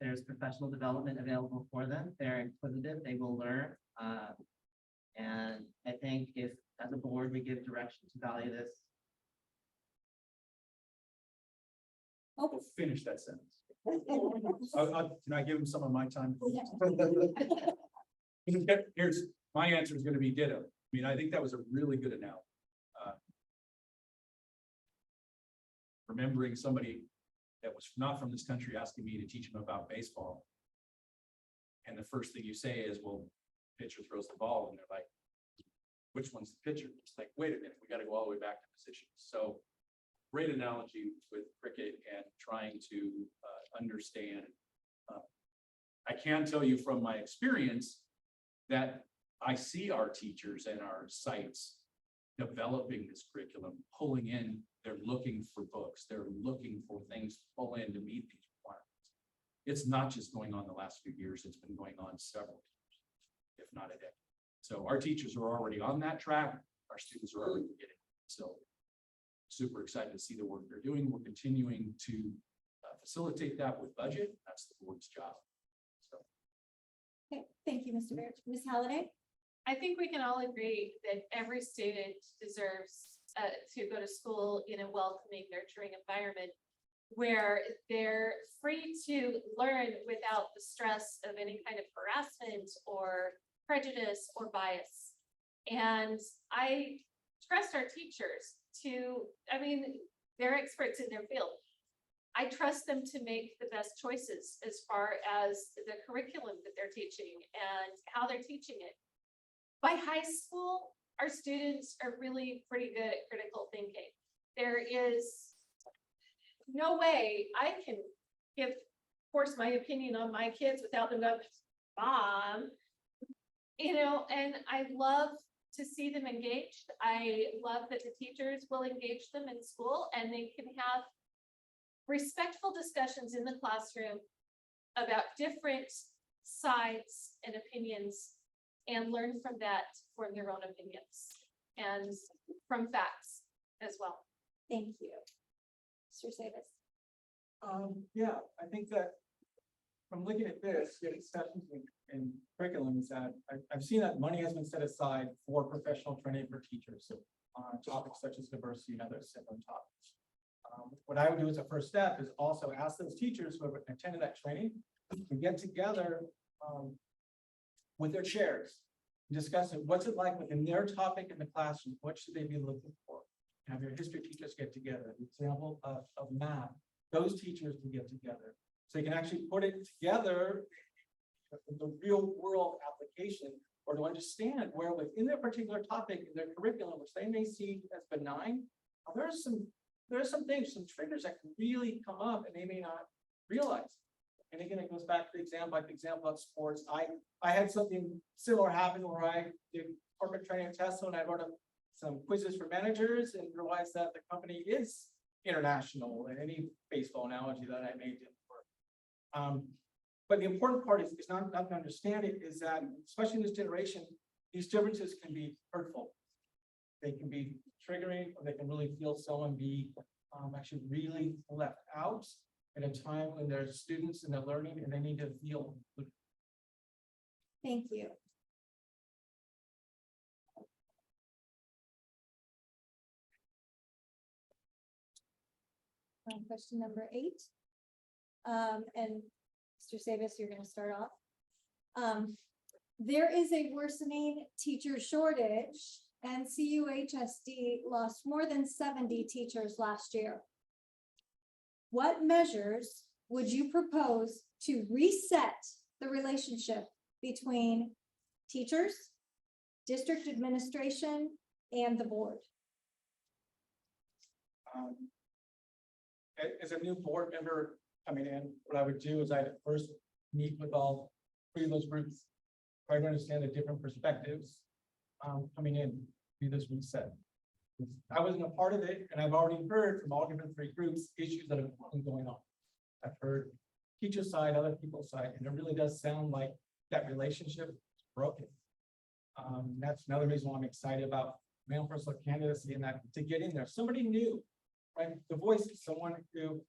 There's professional development available for them. They're inquisitive, they will learn. And I think if, as a board, we give direction to value this. We'll finish that sentence. Can I give him some of my time? Here's, my answer is gonna be ditto. I mean, I think that was a really good analogy. Remembering somebody that was not from this country asking me to teach him about baseball. And the first thing you say is, well, pitcher throws the ball, and they're like, which one's the pitcher? It's like, wait a minute, we got to go all the way back to positions. So great analogy with cricket and trying to understand. I can tell you from my experience that I see our teachers and our sites developing this curriculum, pulling in, they're looking for books, they're looking for things to pull in to meet these requirements. It's not just going on the last few years, it's been going on several years, if not a decade. So our teachers are already on that track, our students are already getting it. So super excited to see the work they're doing. We're continuing to facilitate that with budget. That's the board's job. So Okay, thank you, Mr. Barrett. Ms. Halliday? I think we can all agree that every student deserves to go to school in a welcoming, nurturing environment where they're free to learn without the stress of any kind of harassment or prejudice or bias. And I trust our teachers to, I mean, they're experts in their field. I trust them to make the best choices as far as the curriculum that they're teaching and how they're teaching it. By high school, our students are really pretty good at critical thinking. There is no way I can force my opinion on my kids without them going, Mom, and I love to see them engaged. I love that the teachers will engage them in school and they can have respectful discussions in the classroom about different sides and opinions and learn from that, form their own opinions and from facts as well. Thank you. Mr. Davis. Yeah, I think that from looking at this, the discussions in curriculum is that I've seen that money has been set aside for professional training for teachers on topics such as diversity and other similar topics. What I would do as a first step is also ask those teachers who have attended that training to get together with their chairs, discuss it. What's it like within their topic in the classroom? What should they be looking for? Have your history teachers get together. The example of math, those teachers can get together. So you can actually put it together in the real world application, or to understand where within their particular topic in their curriculum, which they may see as benign, there are some things, some triggers that can really come up and they may not realize. And again, it goes back to the example of sports. I had something similar happen where I did corporate training at Tesla and I wrote up some quizzes for managers and realized that the company is international in any baseball analogy that I made didn't work. But the important part is not to understand it is that, especially in this generation, these differences can be hurtful. They can be triggering, or they can really feel someone be actually really left out at a time when there's students and they're learning and they need to feel. Thank you. Question number 8. And Mr. Savis, you're going to start off. there is a worsening teacher shortage, and CUHSD lost more than 70 teachers last year. What measures would you propose to reset the relationship between teachers, district administration, and the board? As a new board member coming in, what I would do is I'd first meet with all three of those groups, try to understand the different perspectives coming in, do this reset. I wasn't a part of it, and I've already heard from all different three groups issues that have been going on. I've heard teacher side, other people's side, and it really does sound like that relationship is broken. That's another reason why I'm excited about my own personal candidacy and that to get in there, somebody new, right? The voice is someone who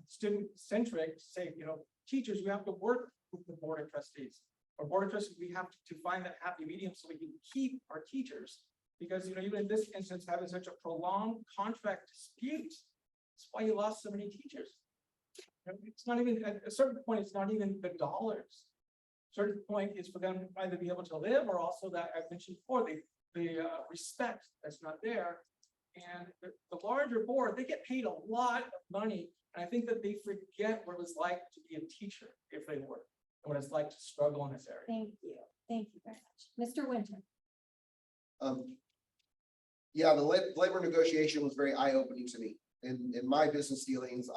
student centric, say, you know, teachers, we have to work with the board of trustees. Or board of trustees, we have to find that happy medium so we can keep our teachers. Because, you know, even in this instance, having such a prolonged contract dispute, that's why you lost so many teachers. It's not even, at a certain point, it's not even the dollars. Certain point is for them to either be able to live, or also that I mentioned before, the respect that's not there. And the larger board, they get paid a lot of money. And I think that they forget what it was like to be a teacher if they were, and what it's like to struggle in this area. Thank you. Thank you very much. Mr. Winter. Yeah, the labor negotiation was very eye-opening to me. In my business dealings,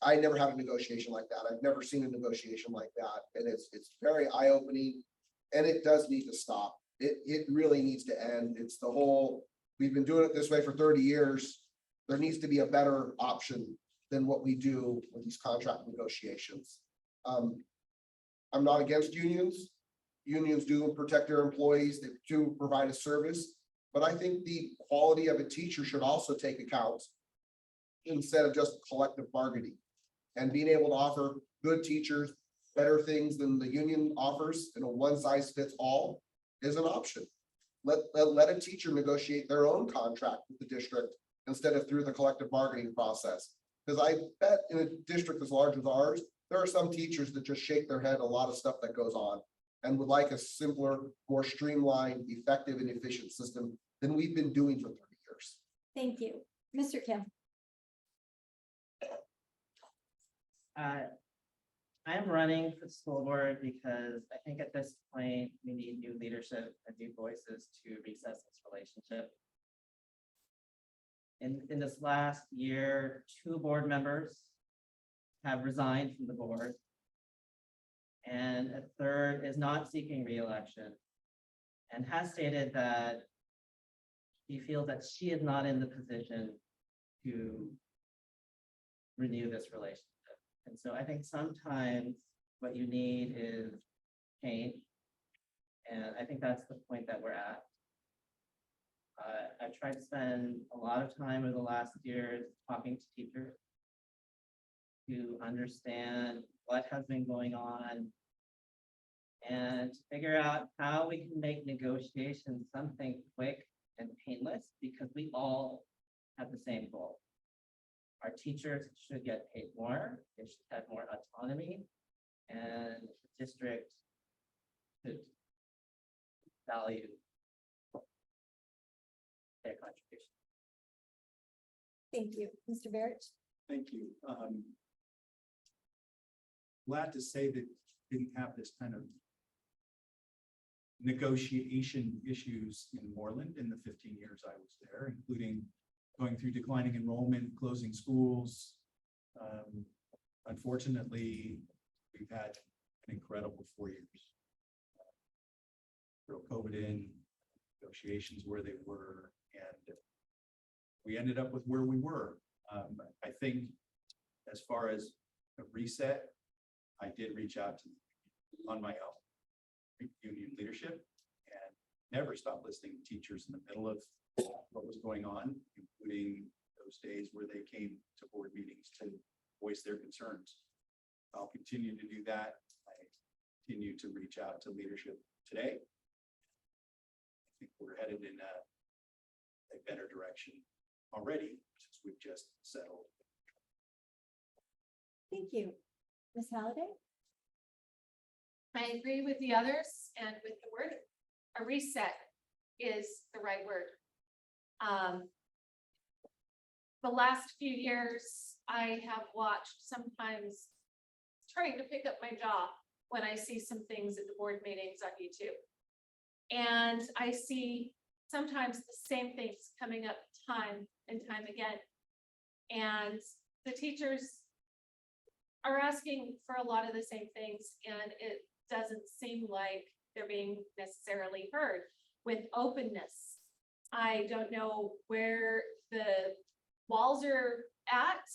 I never had a negotiation like that. I've never seen a negotiation like that. And it's very eye-opening, and it does need to stop. It really needs to end. It's the whole, we've been doing it this way for 30 years. There needs to be a better option than what we do with these contract negotiations. I'm not against unions. Unions do protect their employees, they do provide a service, but I think the quality of a teacher should also take account instead of just collective bargaining. And being able to offer good teachers better things than the union offers in a one-size-fits-all is an option. Let a teacher negotiate their own contract with the district instead of through the collective bargaining process. Because I bet in a district as large as ours, there are some teachers that just shake their head at a lot of stuff that goes on and would like a simpler, more streamlined, effective, and efficient system than we've been doing for 30 years. Thank you. Mr. Kim. I am running for the school board because I think at this point, we need new leadership and new voices to recess this relationship. In this last year, 2 board members have resigned from the board. And a third is not seeking re-election and has stated that he feels that she is not in the position to renew this relationship. And so I think sometimes what you need is change. And I think that's the point that we're at. I've tried to spend a lot of time over the last years talking to teachers to understand what has been going on and to figure out how we can make negotiations something quick and painless, because we all have the same goal. Our teachers should get paid more, they should have more autonomy, and the district should value their contribution. Thank you. Mr. Barrett. Thank you. Glad to say that didn't have this kind of negotiation issues in Moreland in the 15 years I was there, including going through declining enrollment, closing schools. Unfortunately, we've had an incredible 4 years. Throw COVID in, negotiations where they were, and we ended up with where we were. I think as far as a reset, I did reach out to on my own union leadership and never stopped listening to teachers in the middle of what was going on, including those days where they came to board meetings to voice their concerns. I'll continue to do that. I continue to reach out to leadership today. I think we're headed in a better direction already, since we've just settled. Thank you. Ms. Halliday. I agree with the others and with the word, a reset is the right word. The last few years, I have watched sometimes trying to pick up my jaw when I see some things at the board meetings on YouTube. And I see sometimes the same things coming up time and time again. And the teachers are asking for a lot of the same things, and it doesn't seem like they're being necessarily heard with openness. I don't know where the walls are at,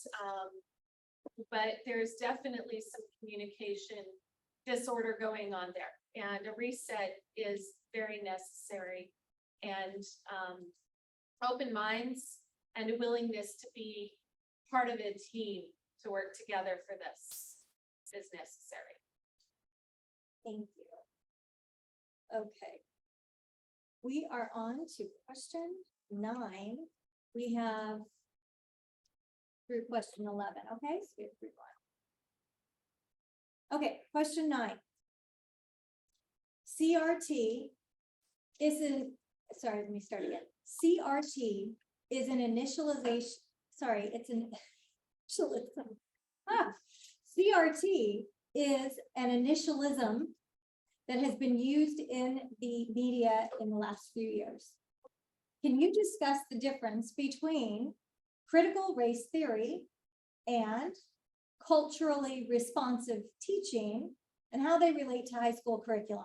but there's definitely some communication disorder going on there, and a reset is very necessary. And open minds and a willingness to be part of a team to work together for this is necessary. Thank you. Okay. We are on to question 9. We have through question 11, okay? So we have through 1. Okay, question 9. CRT is an, sorry, let me start again. CRT is an initialization, sorry, it's an CRT is an initialism that has been used in the media in the last few years. Can you discuss the difference between critical race theory and culturally responsive teaching and how they relate to high school curriculum?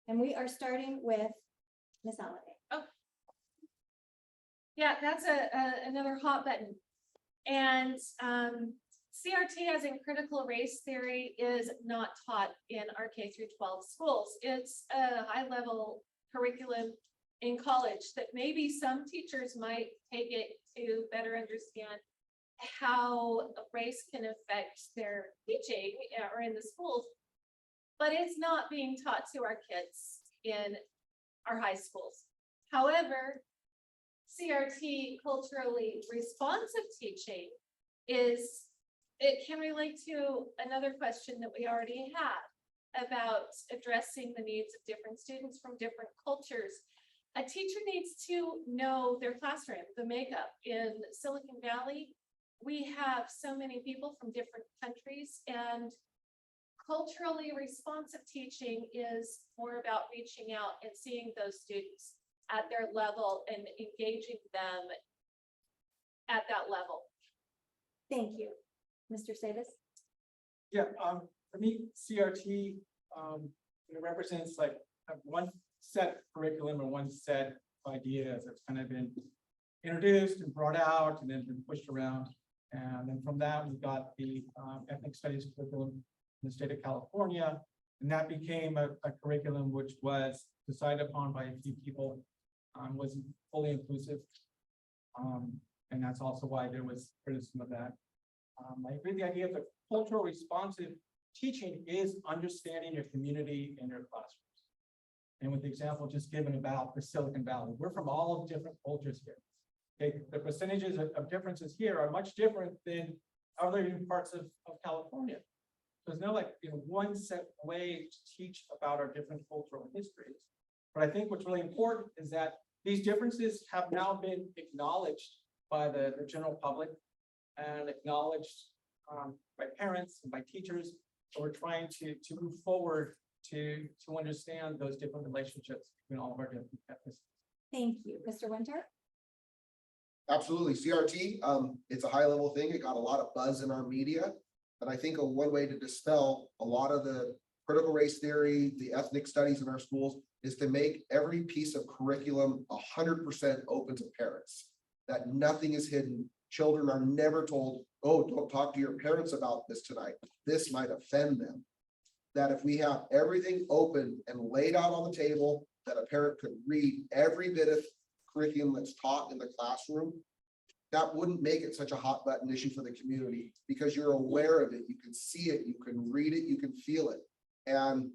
And we are starting with Ms. Alliday. Yeah, that's another hot button. And CRT, as in critical race theory, is not taught in our K-12 schools. It's a high-level curriculum in college that maybe some teachers might take it to better understand how race can affect their teaching or in the schools, but it's not being taught to our kids in our high schools. However, CRT, culturally responsive teaching, it can relate to another question that we already had about addressing the needs of different students from different cultures. A teacher needs to know their classroom, the makeup. In Silicon Valley, we have so many people from different countries, and culturally responsive teaching is more about reaching out and seeing those students at their level and engaging them at that level. Thank you. Mr. Savis? Yeah, for me, CRT, it represents like one set curriculum or one set of ideas that's kind of been introduced and brought out and then been pushed around. And then from that, we got the ethnic studies curriculum in the state of California. And that became a curriculum which was decided upon by a few people, wasn't fully inclusive. And that's also why there was criticism of that. I agree the idea of the cultural responsive teaching is understanding your community and your classrooms. And with the example just given about the Silicon Valley, we're from all different cultures here. Okay, the percentages of differences here are much different than other parts of California. There's no one set way to teach about our different cultural histories. But I think what's really important is that these differences have now been acknowledged by the general public and acknowledged by parents and by teachers. So we're trying to move forward to understand those different relationships between all of our different ethnicities. Thank you. Mr. Winter? Absolutely. CRT, it's a high level thing. It got a lot of buzz in our media. And I think one way to dispel a lot of the critical race theory, the ethnic studies in our schools, is to make every piece of curriculum 100% open to parents, that nothing is hidden. Children are never told, oh, don't talk to your parents about this tonight. This might offend them. That if we have everything open and laid out on the table, that a parent could read every bit of curriculum that's taught in the classroom, that wouldn't make it such a hot button issue for the community, because you're aware of it, you can see it, you can read it, you can feel it. And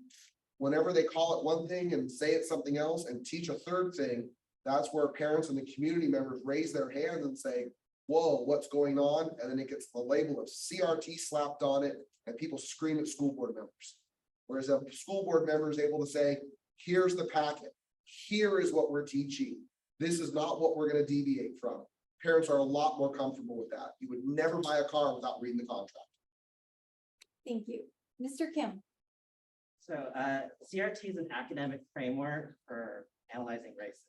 whenever they call it one thing and say it's something else and teach a third thing, that's where parents and the community members raise their hands and say, whoa, what's going on? And then it gets the label of CRT slapped on it and people scream at school board members. Whereas a school board member is able to say, here's the packet, here is what we're teaching. This is not what we're gonna deviate from. Parents are a lot more comfortable with that. You would never buy a car without reading the contract. Thank you. Mr. Kim? So CRT is an academic framework for analyzing races.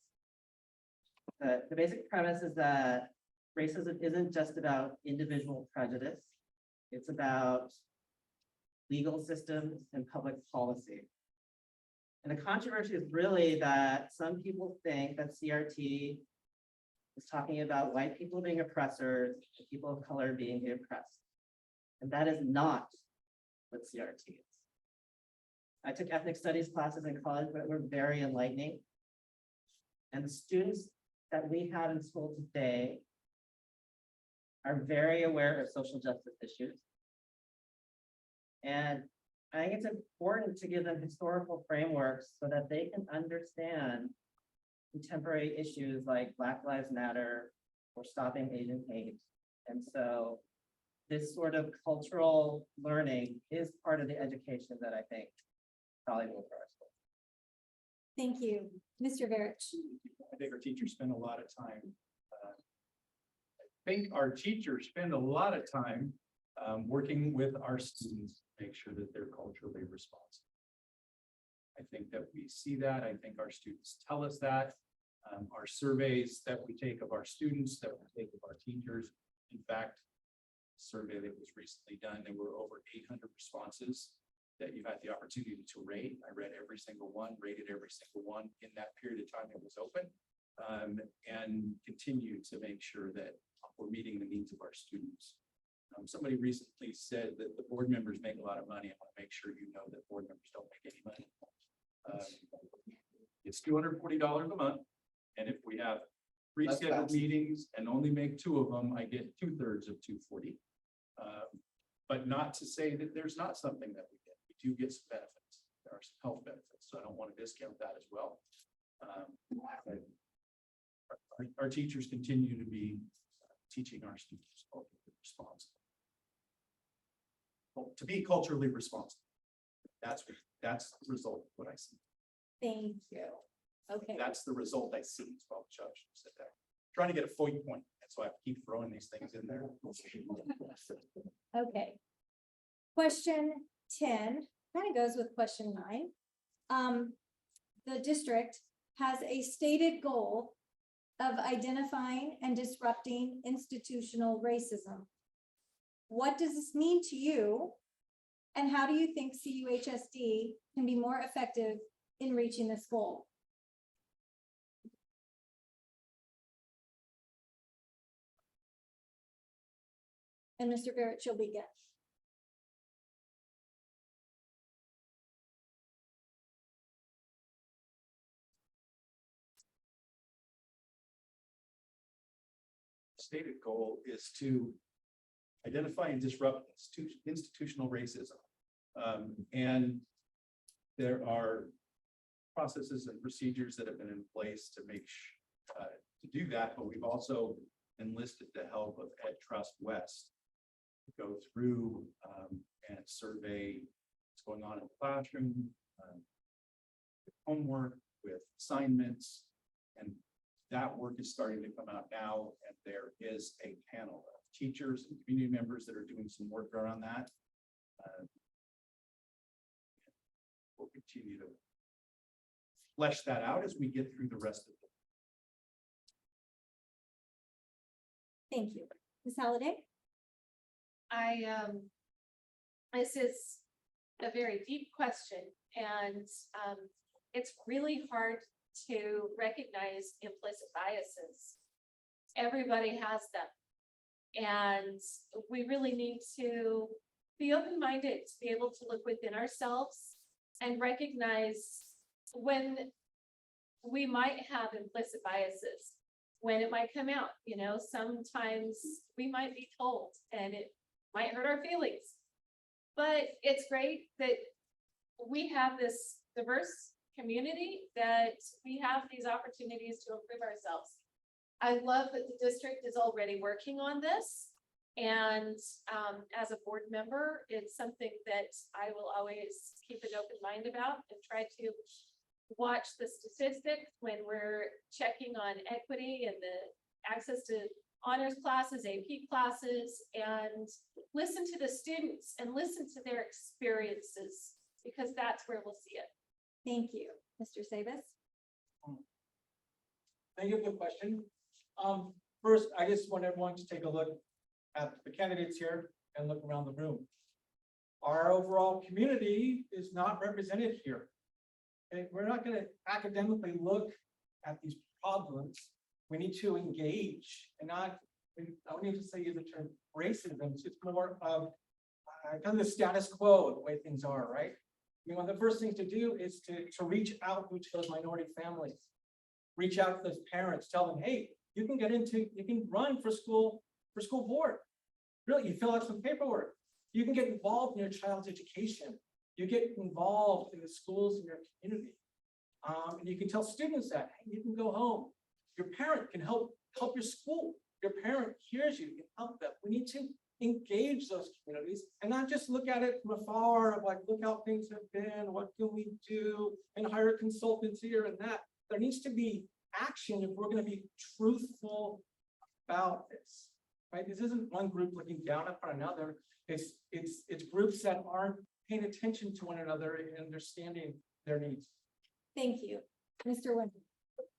The basic premise is that racism isn't just about individual prejudice. It's about legal systems and public policy. And the controversy is really that some people think that CRT is talking about white people being oppressors and people of color being the oppressed. And that is not what CRT is. I took ethnic studies classes in college, but were very enlightening. And the students that we have in school today are very aware of social justice issues. And I think it's important to give them historical frameworks so that they can understand contemporary issues like Black Lives Matter or stopping Asian hate. And so this sort of cultural learning is part of the education that I think is valuable for our school. Thank you. Mr. Verich? I think our teachers spend a lot of time. I think our teachers spend a lot of time working with our students to make sure that they're culturally responsive. I think that we see that. I think our students tell us that. Our surveys that we take of our students, that we take of our teachers. In fact, a survey that was recently done, there were over 800 responses that you had the opportunity to rate. I read every single one, rated every single one in that period of time it was open, and continue to make sure that we're meeting the needs of our students. Somebody recently said that the board members make a lot of money. I want to make sure you know that board members don't make any money. It's $240 a month. And if we have 3 That's scheduled fast. meetings and only make 2 of them, I get 2/3 of 240. But not to say that there's not something that we get. We do get some benefits. There are some health benefits, so I don't want to discount that as well. But our teachers continue to be teaching our students culturally responsible. Well, to be culturally responsible. That's the result of what I see. Thank you. Okay, That's the result I see. Well, Judge said that. Trying to get a FOIA point. That's why I keep throwing these things in there. okay. Question 10 kind of goes with question 9. The district has a stated goal of identifying and disrupting institutional racism. What does this mean to you? And how do you think CUHSD can be more effective in reaching this goal? And Mr. Garrett, you'll begin. Stated goal is to identify and disrupt institutional racism. And there are processes and procedures that have been in place to to do that, but we've also enlisted the help of Ed Trust West to go through and survey what's going on in the classroom, with homework, with assignments, and that work is starting to come out now, and there is a panel of teachers and community members that are doing some work around that. We'll continue to flesh that out as we get through the rest of it. Thank you. Ms. Halliday? This is a very deep question, and it's really hard to recognize implicit biases. Everybody has them. And we really need to be open-minded, to be able to look within ourselves and recognize when we might have implicit biases, when it might come out. You know, sometimes we might be told and it might hurt our feelings. But it's great that we have this diverse community, that we have these opportunities to improve ourselves. I love that the district is already working on this, And as a board member, it's something that I will always keep an open mind about and try to watch the statistics when we're checking on equity and the access to honors classes, AP classes, and listen to the students and listen to their experiences, because that's where we'll see it. Thank you, Mr. Sabas. Thank you for the question. First, I just want everyone to take a look at the candidates here and look around the room. Our overall community is not represented here. And we're not gonna academically look at these problems. We need to engage and not, I don't need to say the term racism, it's more of kind of the status quo, the way things are, right? I mean, one of the first things to do is to reach out to those minority families. Reach out to those parents, tell them, hey, you can run for school board. Really, you fill out some paperwork. You can get involved in your child's education. You get involved in the schools in your community. And you can tell students that, hey, you can go home. Your parent can help your school. Your parent hears you, can help them. We need to engage those communities and not just look at it from afar of like, look how things have been, what can we do, and hire consultants here and that. There needs to be action if we're going to be truthful about this, right? This isn't one group looking down upon another. It's groups that aren't paying attention to one another and understanding their needs. Thank you, Mr. Winter.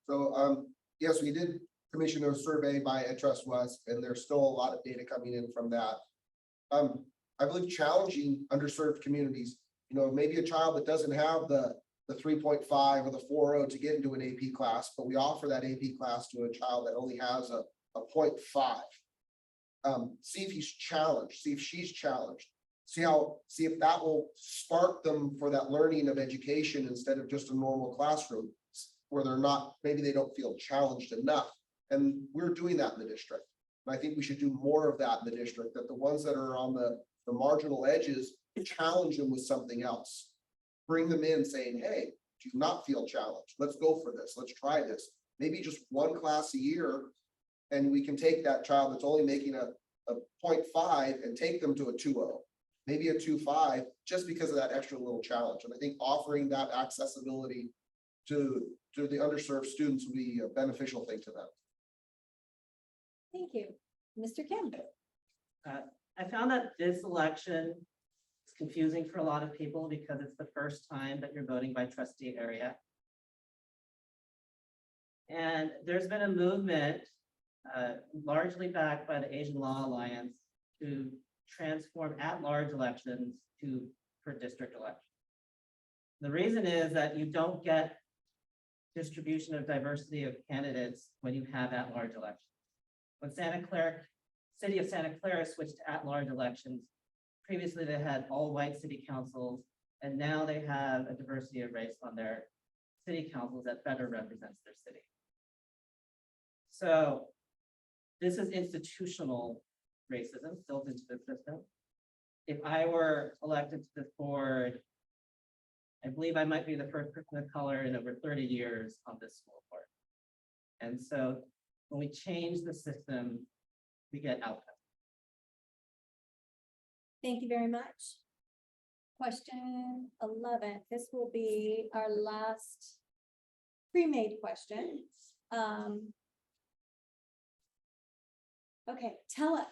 So, yes, we did commission a survey by Trust West, and there's still a lot of data coming in from that. I believe challenging underserved communities, maybe a child that doesn't have the 3.5 or the 4.0 to get into an AP class, but we offer that AP class to a child that only has a 0.5. See if he's challenged, see if she's challenged, see if that will spark them for that learning of education instead of just a normal classroom where maybe they don't feel challenged enough. And we're doing that in the district. And I think we should do more of that in the district, that the ones that are on the marginal edges, challenge them with something else. Bring them in saying, hey, do you not feel challenged? Let's go for this. Let's try this. Maybe just one class a year. And we can take that child that's only making a 0.5 and take them to a 2.0, maybe a 2.5, just because of that extra little challenge. And I think offering that accessibility to the underserved students would be a beneficial thing to them. Thank you, Mr. Kim. I found that this election is confusing for a lot of people because it's the first time that you're voting by trustee area. And there's been a movement largely backed by the Asian Law Alliance to transform at-large elections to per district elections. The reason is that you don't get distribution of diversity of candidates when you have at-large elections. When City of Santa Clara switched to at-large elections, previously they had all white city councils, and now they have a diversity of race on their city councils that better represents their city. So this is institutional racism built into the system. If I were elected to this board, I believe I might be the first person of color in over 30 years on this school board. And so when we change the system, we get outcomes. Thank you very much. Question 11. This will be our last pre-made question. Okay, tell us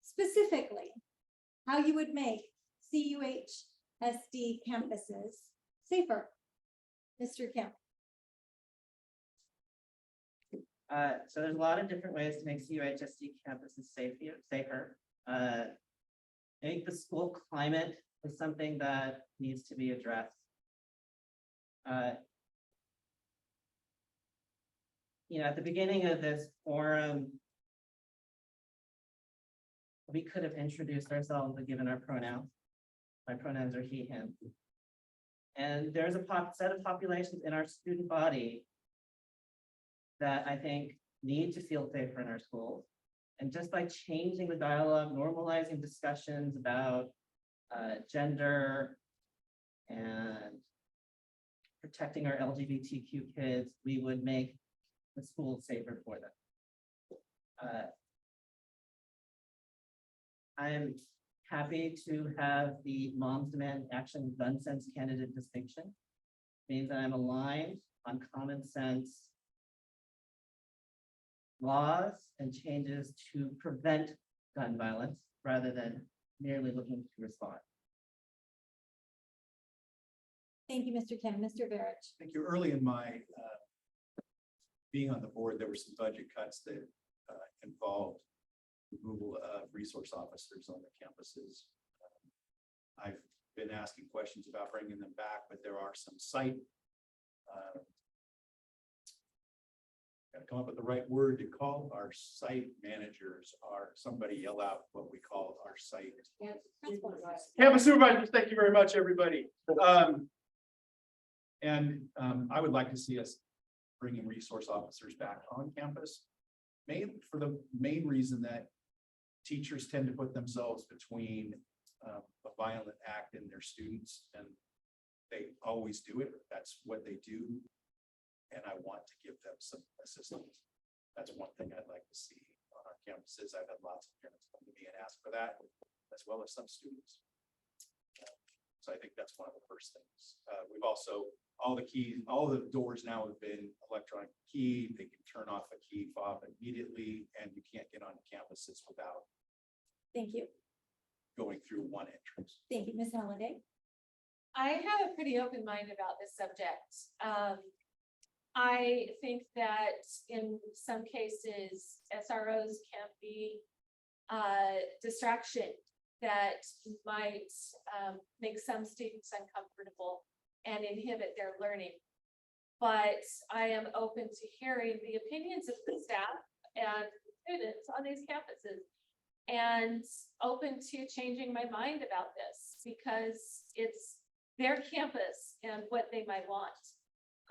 specifically how you would make CUHSD campuses safer. Mr. Kim. So there's a lot of different ways to make CUHSD campuses safer. I think the school climate is something that needs to be addressed. At the beginning of this forum, we could have introduced ourselves and given our pronouns. My pronouns are he, him. And there's a set of populations in our student body that I think need to feel safer in our schools. And just by changing the dialogue, normalizing discussions about gender and protecting our LGBTQ kids, we would make the schools safer for them. I am happy to have the Moms Demand Action Gun Sense candidate distinction. Means that I'm aligned on common sense laws and changes to prevent gun violence rather than merely looking to respond. Thank you, Mr. Kim. Mr. Barrett. Thank you. Early in my being on the board, there were some budget cuts that involved removal of resource officers on the campuses. I've been asking questions about bringing them back, but there are some site. Got to come up with the right word to call our site managers, or somebody yell out what we call our site. Campus supervisors, thank you very much, everybody. I would like to see us bringing resource officers back on campus. For the main reason that teachers tend to put themselves between a violent act and their students, and they always do it. That's what they do. And I want to give them some assistance. That's one thing I'd like to see on our campuses. I've had lots of parents come to me and ask for that, as well as some students. So I think that's one of the first things. We've also, all the doors now have been electronic key. They can turn off a key fob immediately, and you can't get on campuses without Thank you. going through one entrance. Thank you, Ms. Holliday. I have a pretty open mind about this subject. I think that in some cases, SROs can be a distraction that might make some students uncomfortable and inhibit their learning. But I am open to hearing the opinions of the staff and students on these campuses, and open to changing my mind about this because it's their campus and what they might want.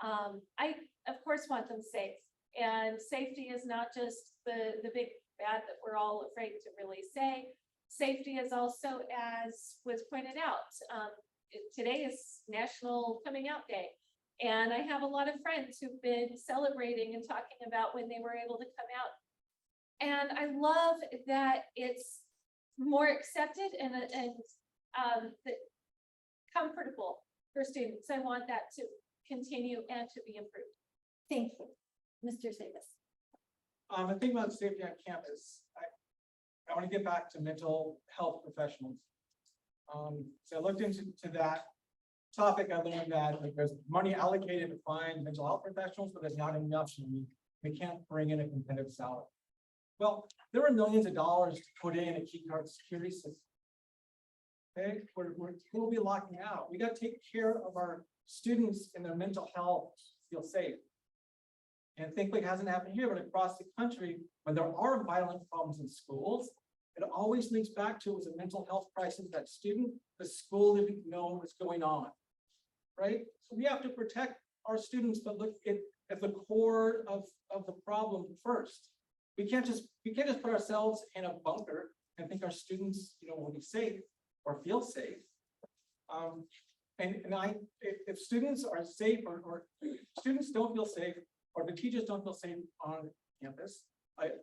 I, of course, want them safe, and safety is not just the big bad that we're all afraid to really say. Safety is also, as was pointed out, today is National Coming Out Day. And I have a lot of friends who've been celebrating and talking about when they were able to come out. And I love that it's more accepted and comfortable for students. I want that to continue and to be improved. Thank you. Mr. Davis. I think about safety on campus. I want to get back to mental health professionals. So I looked into that topic. I learned that there's money allocated to find mental health professionals, but there's not enough. We can't bring in a competitive salary. Well, there are millions of dollars to put in a key card security system. Okay, we'll be locking out. We got to take care of our students and their mental health, feel safe. And thankfully it hasn't happened here, but across the country, when there are violent problems in schools, it always links back to it was a mental health crisis. That student, the school didn't know what's going on, right? So we have to protect our students, but look at the core of the problem first. We can't just put ourselves in a bunker and think our students, will be safe or feel safe. If students are safe or students don't feel safe, or the teachers don't feel safe on campus,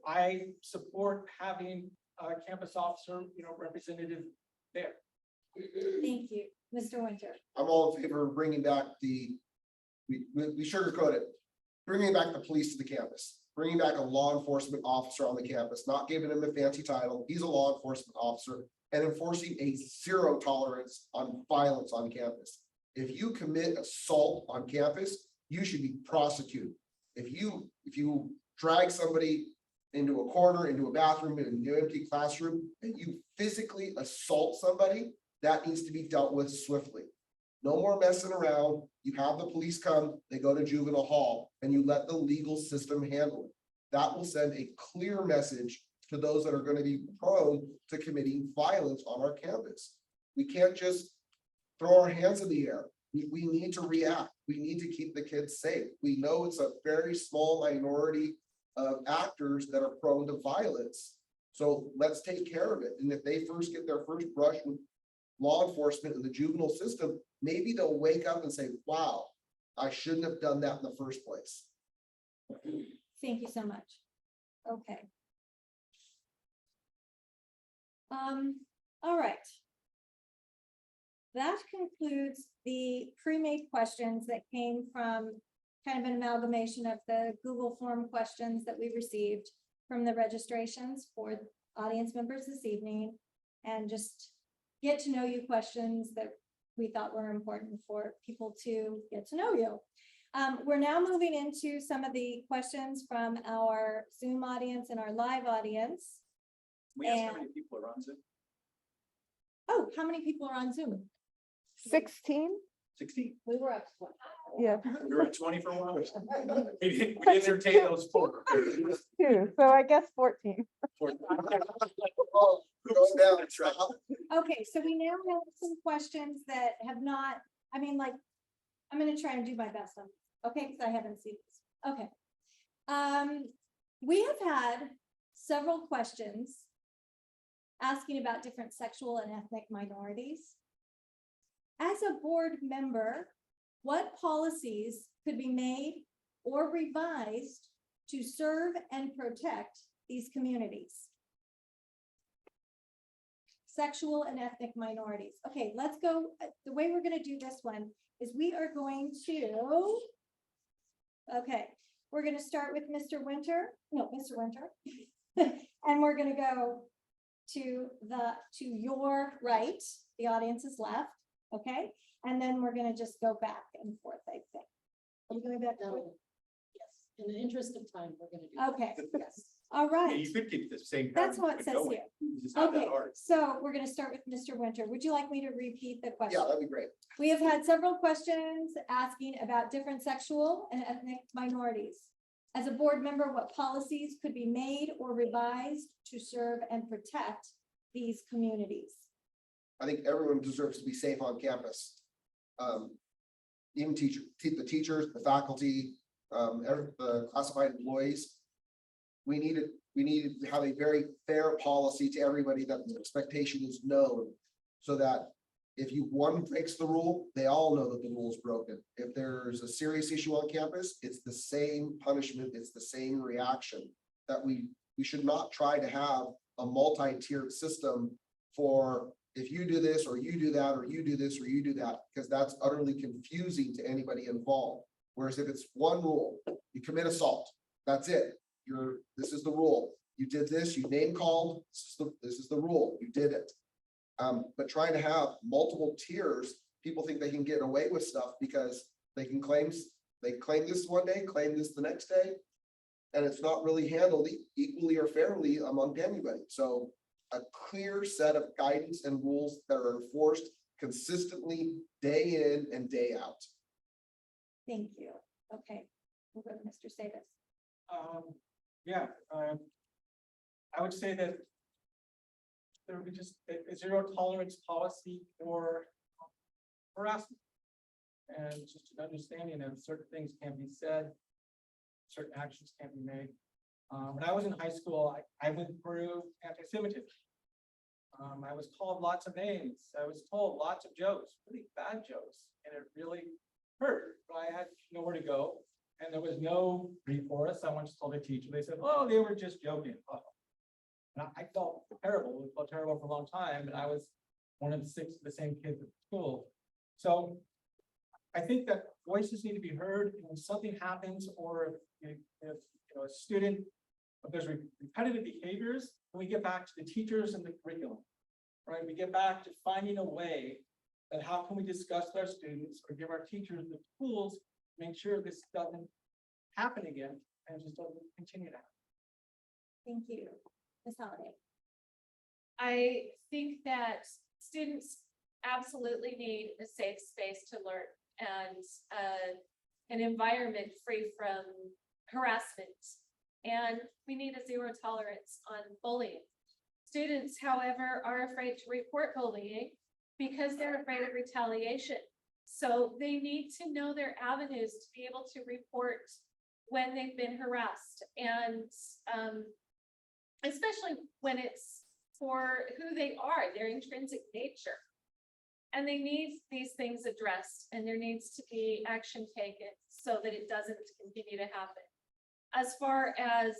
I support having a campus officer, representative there. Thank you. Mr. Winter. I'm all in favor of bringing back we sugarcoat it. Bringing back the police to the campus, bringing back a law enforcement officer on the campus, not giving him a fancy title. He's a law enforcement officer, and enforcing a zero tolerance on violence on campus. If you commit assault on campus, you should be prosecuted. If you drag somebody into a corner, into a bathroom, in an empty classroom, and you physically assault somebody, that needs to be dealt with swiftly. No more messing around. You have the police come, they go to juvenile hall, and you let the legal system handle it. That will send a clear message to those that are going to be prone to committing violence on our campus. We can't just throw our hands in the air. We need to react. We need to keep the kids safe. We know it's a very small minority of actors that are prone to violence. So let's take care of it. And if they first get their first brush with law enforcement in the juvenile system, maybe they'll wake up and say, wow, I shouldn't have done that in the first place. Thank you so much. Okay. All right. That concludes the pre-made questions that came from kind of an amalgamation of the Google form questions that we received from the registrations for audience members this evening, and just get to know you questions that we thought were important for people to get to know you. We're now moving into some of the questions from our Zoom audience and our live audience. We asked how And- many people are on Zoom? Oh, how many people are on Zoom? 16? 16. We were up to one. Yeah, We were at 20 for a while. We didn't entertain those four. 2, so I guess 14. Oh, going down. That's right. Okay, so we now have some questions that have not, I mean, like, I'm gonna try and do my best on, this, okay, because I haven't seen this. Okay. We have had several questions asking about different sexual and ethnic minorities. As a board member, what policies could be made or revised to serve and protect these communities? Sexual and ethnic minorities. Okay, let's go. The way we're gonna do this one is we are going to, okay, we're gonna start with Mr. Winter, no, Mr. Winter. And we're gonna go to your right, the audience is left, okay? And then we're gonna just go back and forth, I think. Are we going back? and forth? Yes, in the interest of time, we're gonna do. Okay, Yes. all Yeah, right. you could keep the same. That's pattern what it says going. here. It's not that Okay, hard. so we're gonna start with Mr. Winter. Would you like me to repeat the question? Yeah, that'd be great. We have had several questions asking about different sexual and ethnic minorities. As a board member, what policies could be made or revised to serve and protect these communities? I think everyone deserves to be safe on campus. Even the teachers, the faculty, the classified employees. We need to have a very fair policy to everybody, that the expectation is known. So that if one breaks the rule, they all know that the rule is broken. If there's a serious issue on campus, it's the same punishment, it's the same reaction. That we should not try to have a multi-tiered system for if you do this, or you do that, or you do this, or you do that, because that's utterly confusing to anybody involved. Whereas if it's one rule, you commit assault, that's it. This is the rule. You did this, you name called, this is the rule, you did it. But trying to have multiple tiers, people think they can get away with stuff because they claim this one day, claim this the next day. And it's not really handled equally or fairly among anybody. So a clear set of guidance and rules that are enforced consistently day in and day out. Thank you. Okay, we'll go to Mr. Savis. Yeah, I would say that there would be just a zero tolerance policy for harassment. And just an understanding of certain things can be said, certain actions can be made. When I was in high school, I went through anti-Semitism. I was called lots of names. I was told lots of jokes, really bad jokes, and it really hurt. But I had nowhere to go, and there was no recourse. I once told a teacher, they said, "Oh, they were just joking." Oh. And I felt terrible. It felt terrible for a long time, and I was one of the same kids at school. So I think that voices need to be heard, and when something happens, or if a student, if there's repetitive behaviors, we get back to the teachers and the curriculum, right? We get back to finding a way that how can we discuss with our students or give our teachers the tools to make sure this doesn't happen again and just doesn't continue to happen. Thank you. Ms. Halliday. I think that students absolutely need a safe space to learn and an environment free from harassment. And we need a zero tolerance on bullying. Students, however, are afraid to report bullying because they're afraid of retaliation. So they need to know their avenues to be able to report when they've been harassed, and especially when it's for who they are, their intrinsic nature. And they need these things addressed, and there needs to be action taken so that it doesn't continue to happen. As far as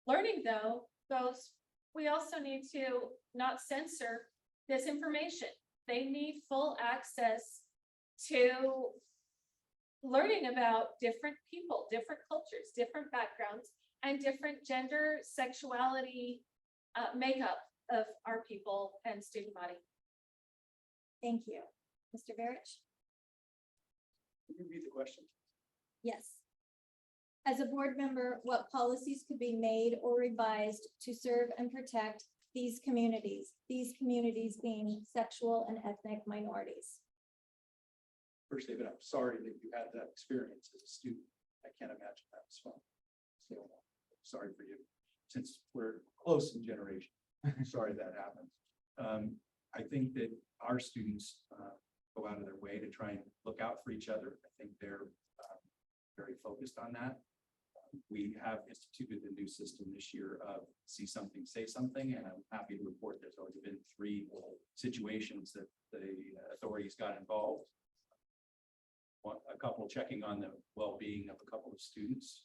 learning though goes, we also need to not censor this information. They need full access to learning about different people, different cultures, different backgrounds, and different gender, sexuality, makeup of our people and student body. Thank you. Mr. Verich? Can you repeat the question? Yes. As a board member, what policies could be made or revised to serve and protect these communities being sexual and ethnic minorities? First, David, I'm sorry that you had that experience as a student. I can't imagine that was fun. So, sorry for you, since we're close in generation. Sorry that happened. I think that our students go out of their way to try and look out for each other. I think they're very focused on that. We have instituted a new system this year of see something, say something, and I'm happy to report there's already been 3 situations that the authorities got involved. A couple checking on the well-being of a couple of students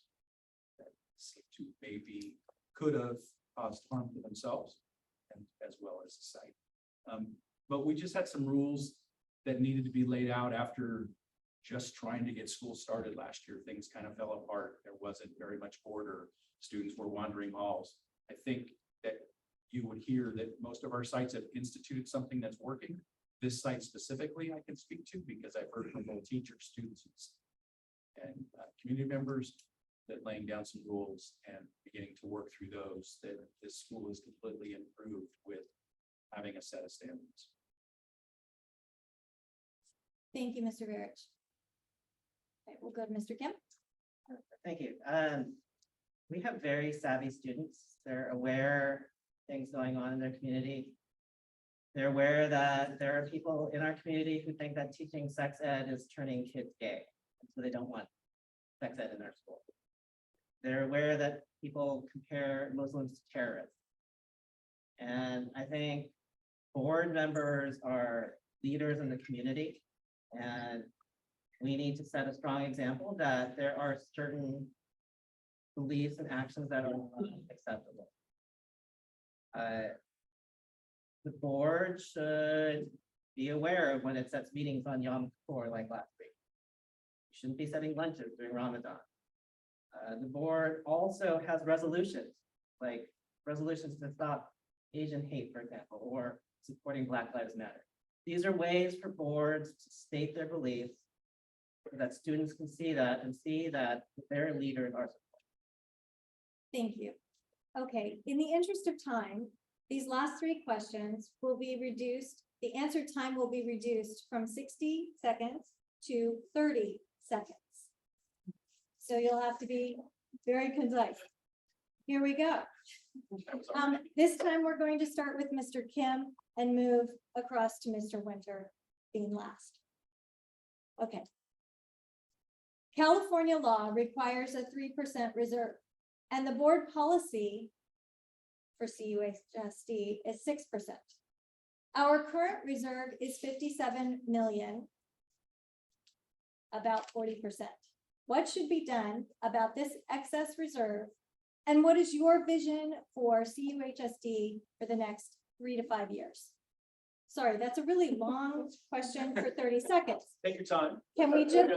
that seem to maybe could have caused harm to themselves and as well as the site. But we just had some rules that needed to be laid out after just trying to get school started last year. Things kind of fell apart. There wasn't very much order. Students were wandering halls. I think that you would hear that most of our sites have instituted something that's working. This site specifically, I can speak to because I've heard from both teachers, students, and community members that laying down some rules and beginning to work through those, that this school is completely improved with having a set of standards. Thank you, Mr. Verich. Okay, we'll go to Mr. Kim. Thank you. We have very savvy students. They're aware of things going on in their community. They're aware that there are people in our community who think that teaching sex ed is turning kids gay. So they don't want sex ed in their school. They're aware that people compare Muslims to terrorists. And I think board members are leaders in the community. And we need to set a strong example that there are certain beliefs and actions that are unacceptable. The board should be aware of when it sets meetings on Yom Kippur like last week. You shouldn't be setting lunches during Ramadan. The board also has resolutions, like resolutions to stop Asian hate, for example, or supporting Black Lives Matter. These are ways for boards to state their beliefs so that students can see that and see that their leaders are supported. Thank you. Okay, in the interest of time, these last 3 questions will be reduced. The answer time will be reduced from 60 seconds to 30 seconds. So you'll have to be very concise. Here we go. This time we're going to start with Mr. Kim and move across to Mr. Winter being last. Okay. California law requires a 3% reserve, and the board policy for CUHSD is 6%. Our current reserve is 57 million, about 40%. What should be done about this excess reserve? And what is your vision for CUHSD for the next 3 to 5 years? Sorry, that's a really long question for 30 seconds. Take your time. Can we just,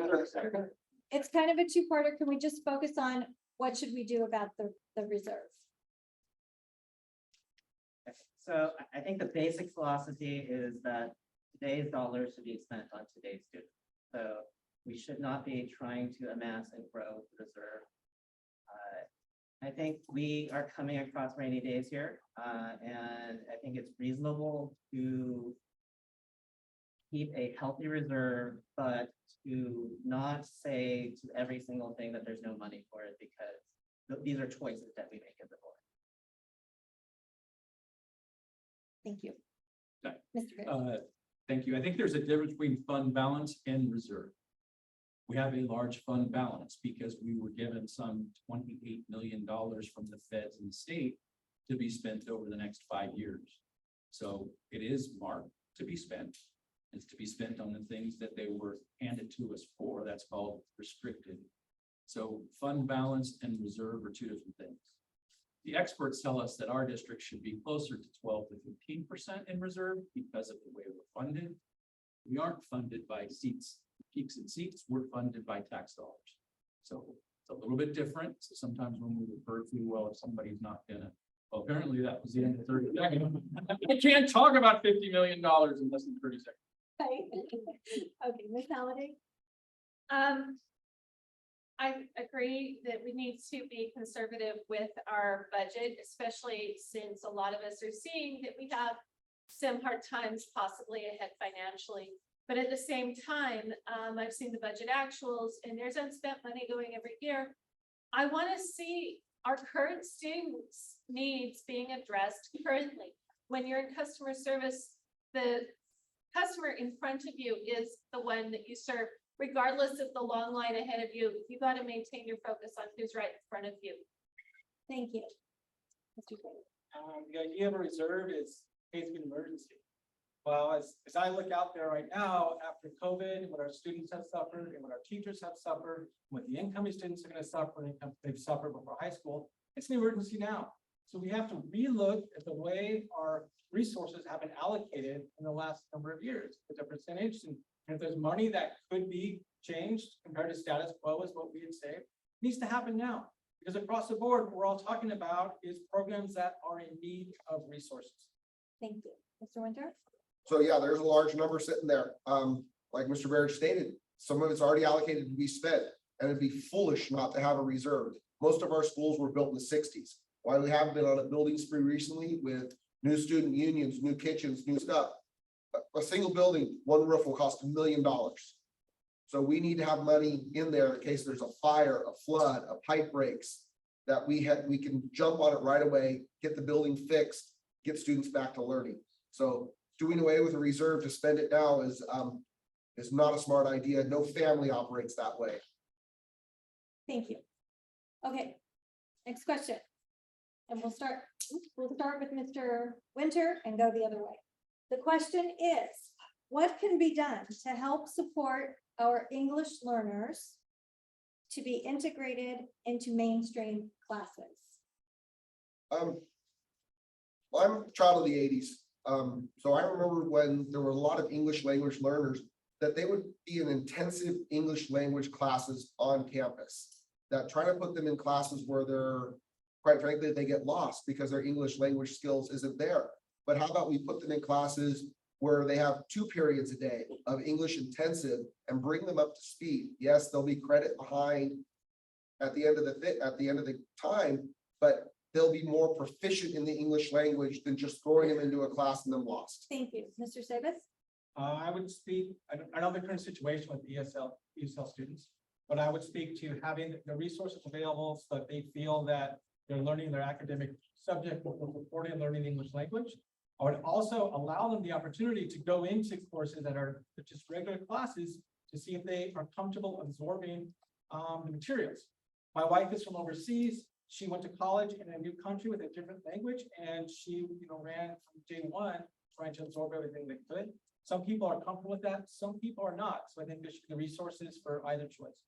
it's kind of a 2-parter. Can we just focus on what should we do about the reserve? So I think the basic philosophy is that today's dollars should be spent on today's students. So we should not be trying to amass and grow the reserve. I think we are coming across rainy days here, and I think it's reasonable to keep a healthy reserve, but to not say to every single thing that there's no money for it, because these are choices that we make as a board. Thank you. Okay. Mr. Vick. Thank you. I think there's a difference between fund balance and reserve. We have a large fund balance because we were given some $28 million from the feds and the state to be spent over the next 5 years. So it is marked to be spent. It's to be spent on the things that they were handed to us for. That's called restricted. So fund balance and reserve are 2 different things. The experts tell us that our district should be closer to 12 to 15% in reserve because of the way we're funded. We aren't funded by seats, peaks and seats, we're funded by tax dollars. So it's a little bit different. So sometimes when we refer to, well, if somebody's not gonna, well, apparently that was the end of 30 seconds. I can't talk about $50 million in less than 30 seconds. Right. Okay, Ms. Halliday? I agree that we need to be conservative with our budget, especially since a lot of us are seeing that we have some hard times possibly ahead financially. But at the same time, I've seen the budget actuals and there's unspent money going every year. I want to see our current students' needs being addressed currently. When you're in customer service, the customer in front of you is the one that you serve, regardless of the long line ahead of you. You got to maintain your focus on who's right in front of you. Thank you. Mr. Taylor. The idea of a reserve is in case of an emergency. Well, as I look out there right now, after COVID, what our students have suffered and what our teachers have suffered, what the incoming students are going to suffer, and they've suffered before high school, it's an emergency now. So we have to relook at the way our resources have been allocated in the last number of years, as a percentage, and if there's money that could be changed compared to status quo is what we had saved, it needs to happen now. Because across the board, what we're all talking about is programs that are in need of resources. Thank you. Mr. Winter? So yeah, there's a large number sitting there. Like Mr. Barrett stated, some of it's already allocated to be spent, and it'd be foolish not to have a reserve. Most of our schools were built in the 60s. While we have been on a building spree recently with new student unions, new kitchens, new stuff, a single building, one roof will cost $1 million. So we need to have money in there in case there's a fire, a flood, a pipe breaks, that we can jump on it right away, get the building fixed, get students back to learning. So doing away with a reserve to spend it now is not a smart idea. No family operates that way. Thank you. Okay, next question. And we'll start with Mr. Winter and go the other way. The question is, what can be done to help support our English learners to be integrated into mainstream classes? Well, I'm a child of the 80s. So I remember when there were a lot of English language learners that they would be in intensive English language classes on campus, that trying to put them in classes where they're, quite frankly, they get lost because their English language skills isn't there. But how about we put them in classes where they have 2 periods a day of English intensive and bring them up to speed? Yes, there'll be credit behind at the end of the time, but they'll be more proficient in the English language than just throwing them into a class and them lost. Thank you. Mr. Sabas? I would speak, I don't know the current situation with ESL students, but I would speak to having the resources available so that they feel that they're learning their academic subject while supporting and learning the English language. I would also allow them the opportunity to go into courses that are just regular classes to see if they are comfortable absorbing the materials. My wife is from overseas. She went to college in a new country with a different language, and she, ran from day one trying to absorb everything they could. Some people are comfortable with that. Some people are not. So I think there should be resources for either choice.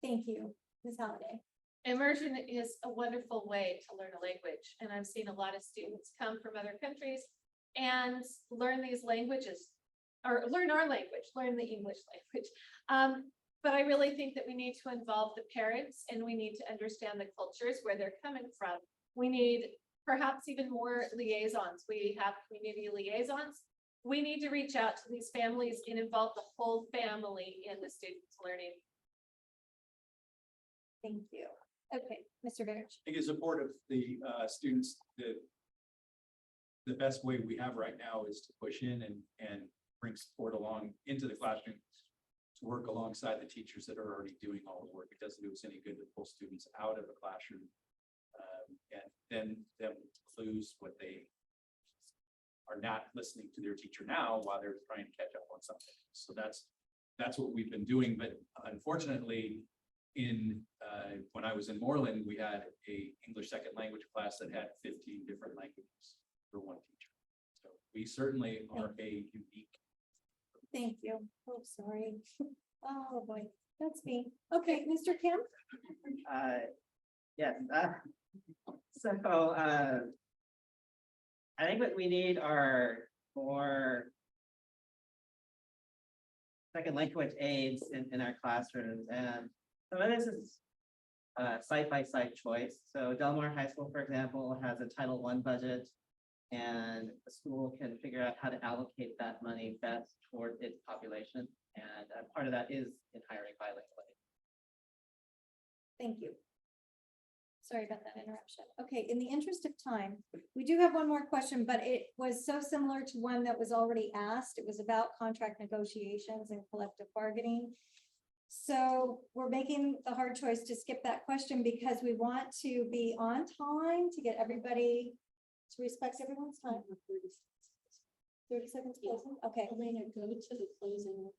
Thank you. Ms. Halliday? Immersion is a wonderful way to learn a language, and I've seen a lot of students come from other countries and learn these languages, or learn our language, learn the English language. But I really think that we need to involve the parents, and we need to understand the cultures where they're coming from. We need perhaps even more liaisons. We have community liaisons. We need to reach out to these families and involve the whole family in the students' learning. Thank you. Okay, Mr. Barrett? I think in support of the students, the best way we have right now is to push in and bring support along into the classroom to work alongside the teachers that are already doing all the work. It doesn't do us any good to pull students out of the classroom and then them clues what they are not listening to their teacher now while they're trying to catch up on something. So that's what we've been doing. But unfortunately, when I was in Moreland, we had a English second language class that had 15 different languages for one teacher. So we certainly are a unique. Thank you. Oh, sorry. Oh, boy, that's me. Okay, Mr. Kim? Yes, So, I think what we need are more second language aids in our classrooms, and some of this is site by site choice. So Delmar High School, for example, has a Title I budget, and the school can figure out how to allocate that money best toward its population, and part of that is in hiring bilingual aides. Thank you. Sorry about that interruption. Okay, in the interest of time, we do have one more question, but it was so similar to one that was already asked. It was about contract negotiations and collective bargaining. So we're making the hard choice to skip that question because we want to be on time to get everybody to respect everyone's time. 30 seconds closing. Okay. Elena, go to the closing.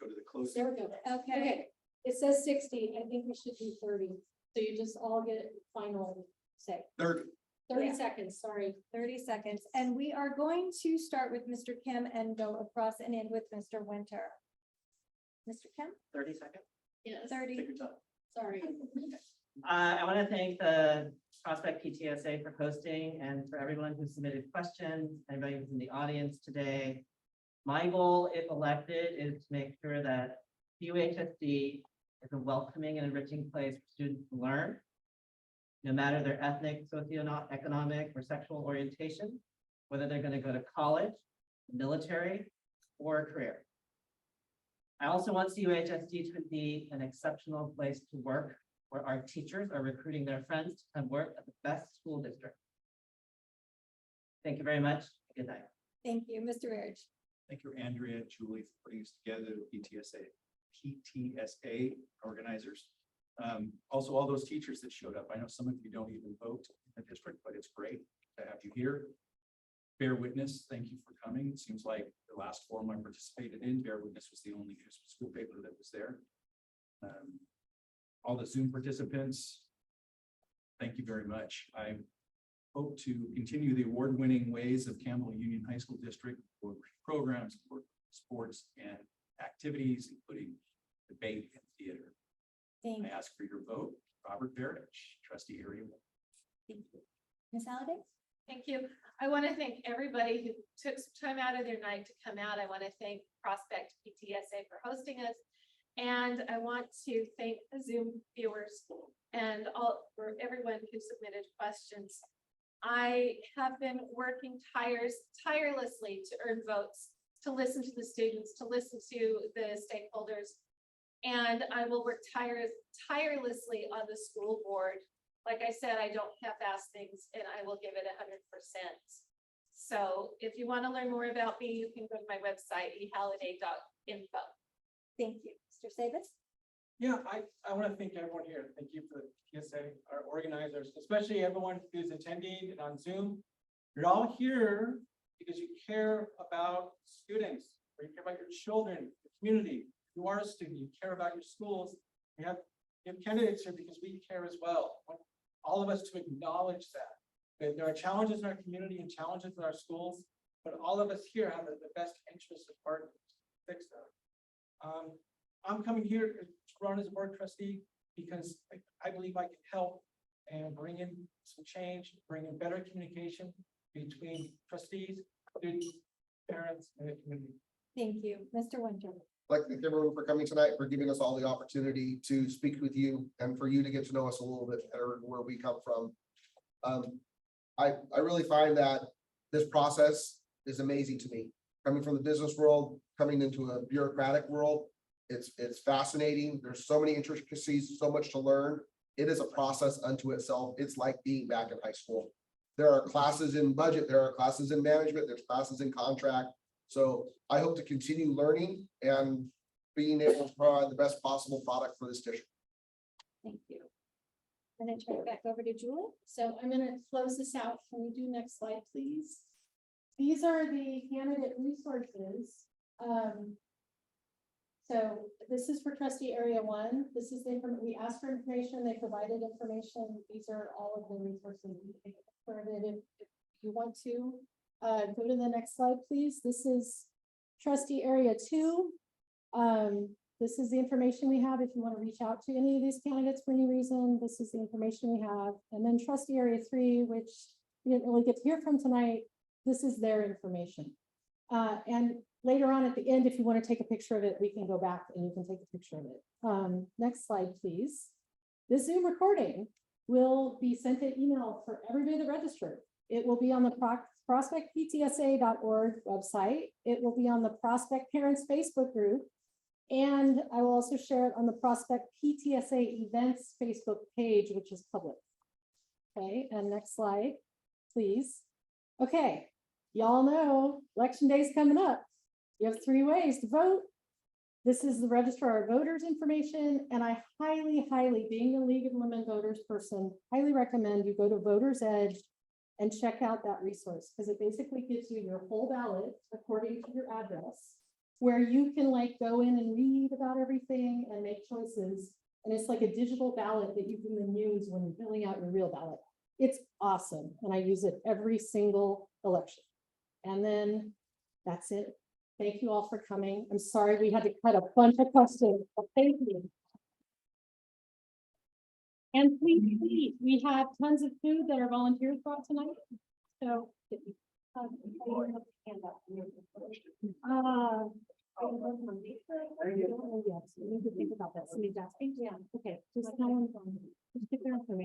Go to the close. There we go. Okay. It says 60. I think we should do 30. So you just all get final say. 30. 30 Yeah. seconds, sorry. 30 seconds. And we are going to start with Mr. Kim and go across and in with Mr. Winter. Mr. Kim, 30 seconds. Yes, 30. Take your time. sorry. I want to thank the Prospect PTSA for hosting and for everyone who submitted questions, everybody who's in the audience today. My goal, if elected, is to make sure that CUHSD is a welcoming and enriching place for students to learn, no matter their ethnic, socioeconomic, or sexual orientation, whether they're going to go to college, military, or a career. I also want CUHSD to be an exceptional place to work, where our teachers are recruiting their friends to come work at the best school district. Thank you very much. Good night. Thank you, Mr. Rich. Thank you, Andrea, Julie, for putting this together, PTSA organizers. Also, all those teachers that showed up. I know some of you don't even vote in the district, but it's great to have you here. Bear Witness, thank you for coming. It seems like the last forum I participated in, Bear Witness was the only school paper that was there. All the Zoom participants, thank you very much. I hope to continue the award-winning ways of Campbell Union High School District for programs, for sports and activities, including debate and theater. Thank I you. ask for your vote. Robert Veritch, trustee area 1. Thank you. Ms. Halliday? Thank you. I want to thank everybody who took some time out of their night to come out. I want to thank Prospect PTSA for hosting us. And I want to thank the Zoom viewers and for everyone who submitted questions. I have been working tirelessly to earn votes, to listen to the students, to listen to the stakeholders. And I will work tirelessly on the school board. Like I said, I don't half-ass things and I will give it 100%. So if you want to learn more about me, you can go to my website, ehalliday.info. Thank you. Mr. Sabis? Yeah, I want to thank everyone here. Thank you for the PSA, our organizers, especially everyone who's attending and on Zoom. You're all here because you care about students, or you care about your children, your community. You are a student, you care about your schools. We have candidates here because we care as well. I want all of us to acknowledge that there are challenges in our community and challenges in our schools, but all of us here have the best interests of heart to fix them. I'm coming here to run as a board trustee because I believe I can help and bring in some change, bring in better communication between trustees, students, parents, and the community. Thank you. Mr. Winter? I'd like to thank everyone for coming tonight, for giving us all the opportunity to speak with you and for you to get to know us a little bit better, where we come from. I really find that this process is amazing to me. Coming from the business world, coming into a bureaucratic world, it's fascinating. There's so many intricacies, so much to learn. It is a process unto itself. It's like being back in high school. There are classes in budget, there are classes in management, there's classes in contract. So I hope to continue learning and being able to provide the best possible product for this district. Thank you. And then turn it back over to Julie. So I'm going to close this out. Can we do next slide, please? These are the candidate resources. So this is for trustee area 1. This is we asked for information, they provided information. These are all of the resources you can get if you want to. Go to the next slide, please. This is trustee area 2. this is the information we have. If you want to reach out to any of these candidates for any reason, this is the information we have. And then trustee area 3, which we didn't really get to hear from tonight, this is their information. And later on at the end, if you want to take a picture of it, we can go back and you can take a picture of it. Next slide, please. This Zoom recording will be sent to email for everybody that registered. It will be on the prospectptsa.org website. It will be on the Prospect Parents Facebook group. And I will also share it on the Prospect PTSA Events Facebook page, which is public. Okay, and next slide, please. Okay, y'all know election day is coming up. You have 3 ways to vote. This is the registrar of voters information, and I highly, being a League of Women Voters person, highly recommend you go to Voters Edge and check out that resource, because it basically gives you your whole ballot according to your address, where you can like go in and read about everything and make choices. And it's like a digital ballot that you can then use when you're filling out your real ballot. It's awesome. And I use it every single election. And then that's it. Thank you all for coming. I'm sorry we had to cut a bunch of questions, but thank you. And please, we have tons of food that our volunteers brought tonight. So. Yes, we need to think about that. Somebody's asking. Yeah, okay. Just get their information.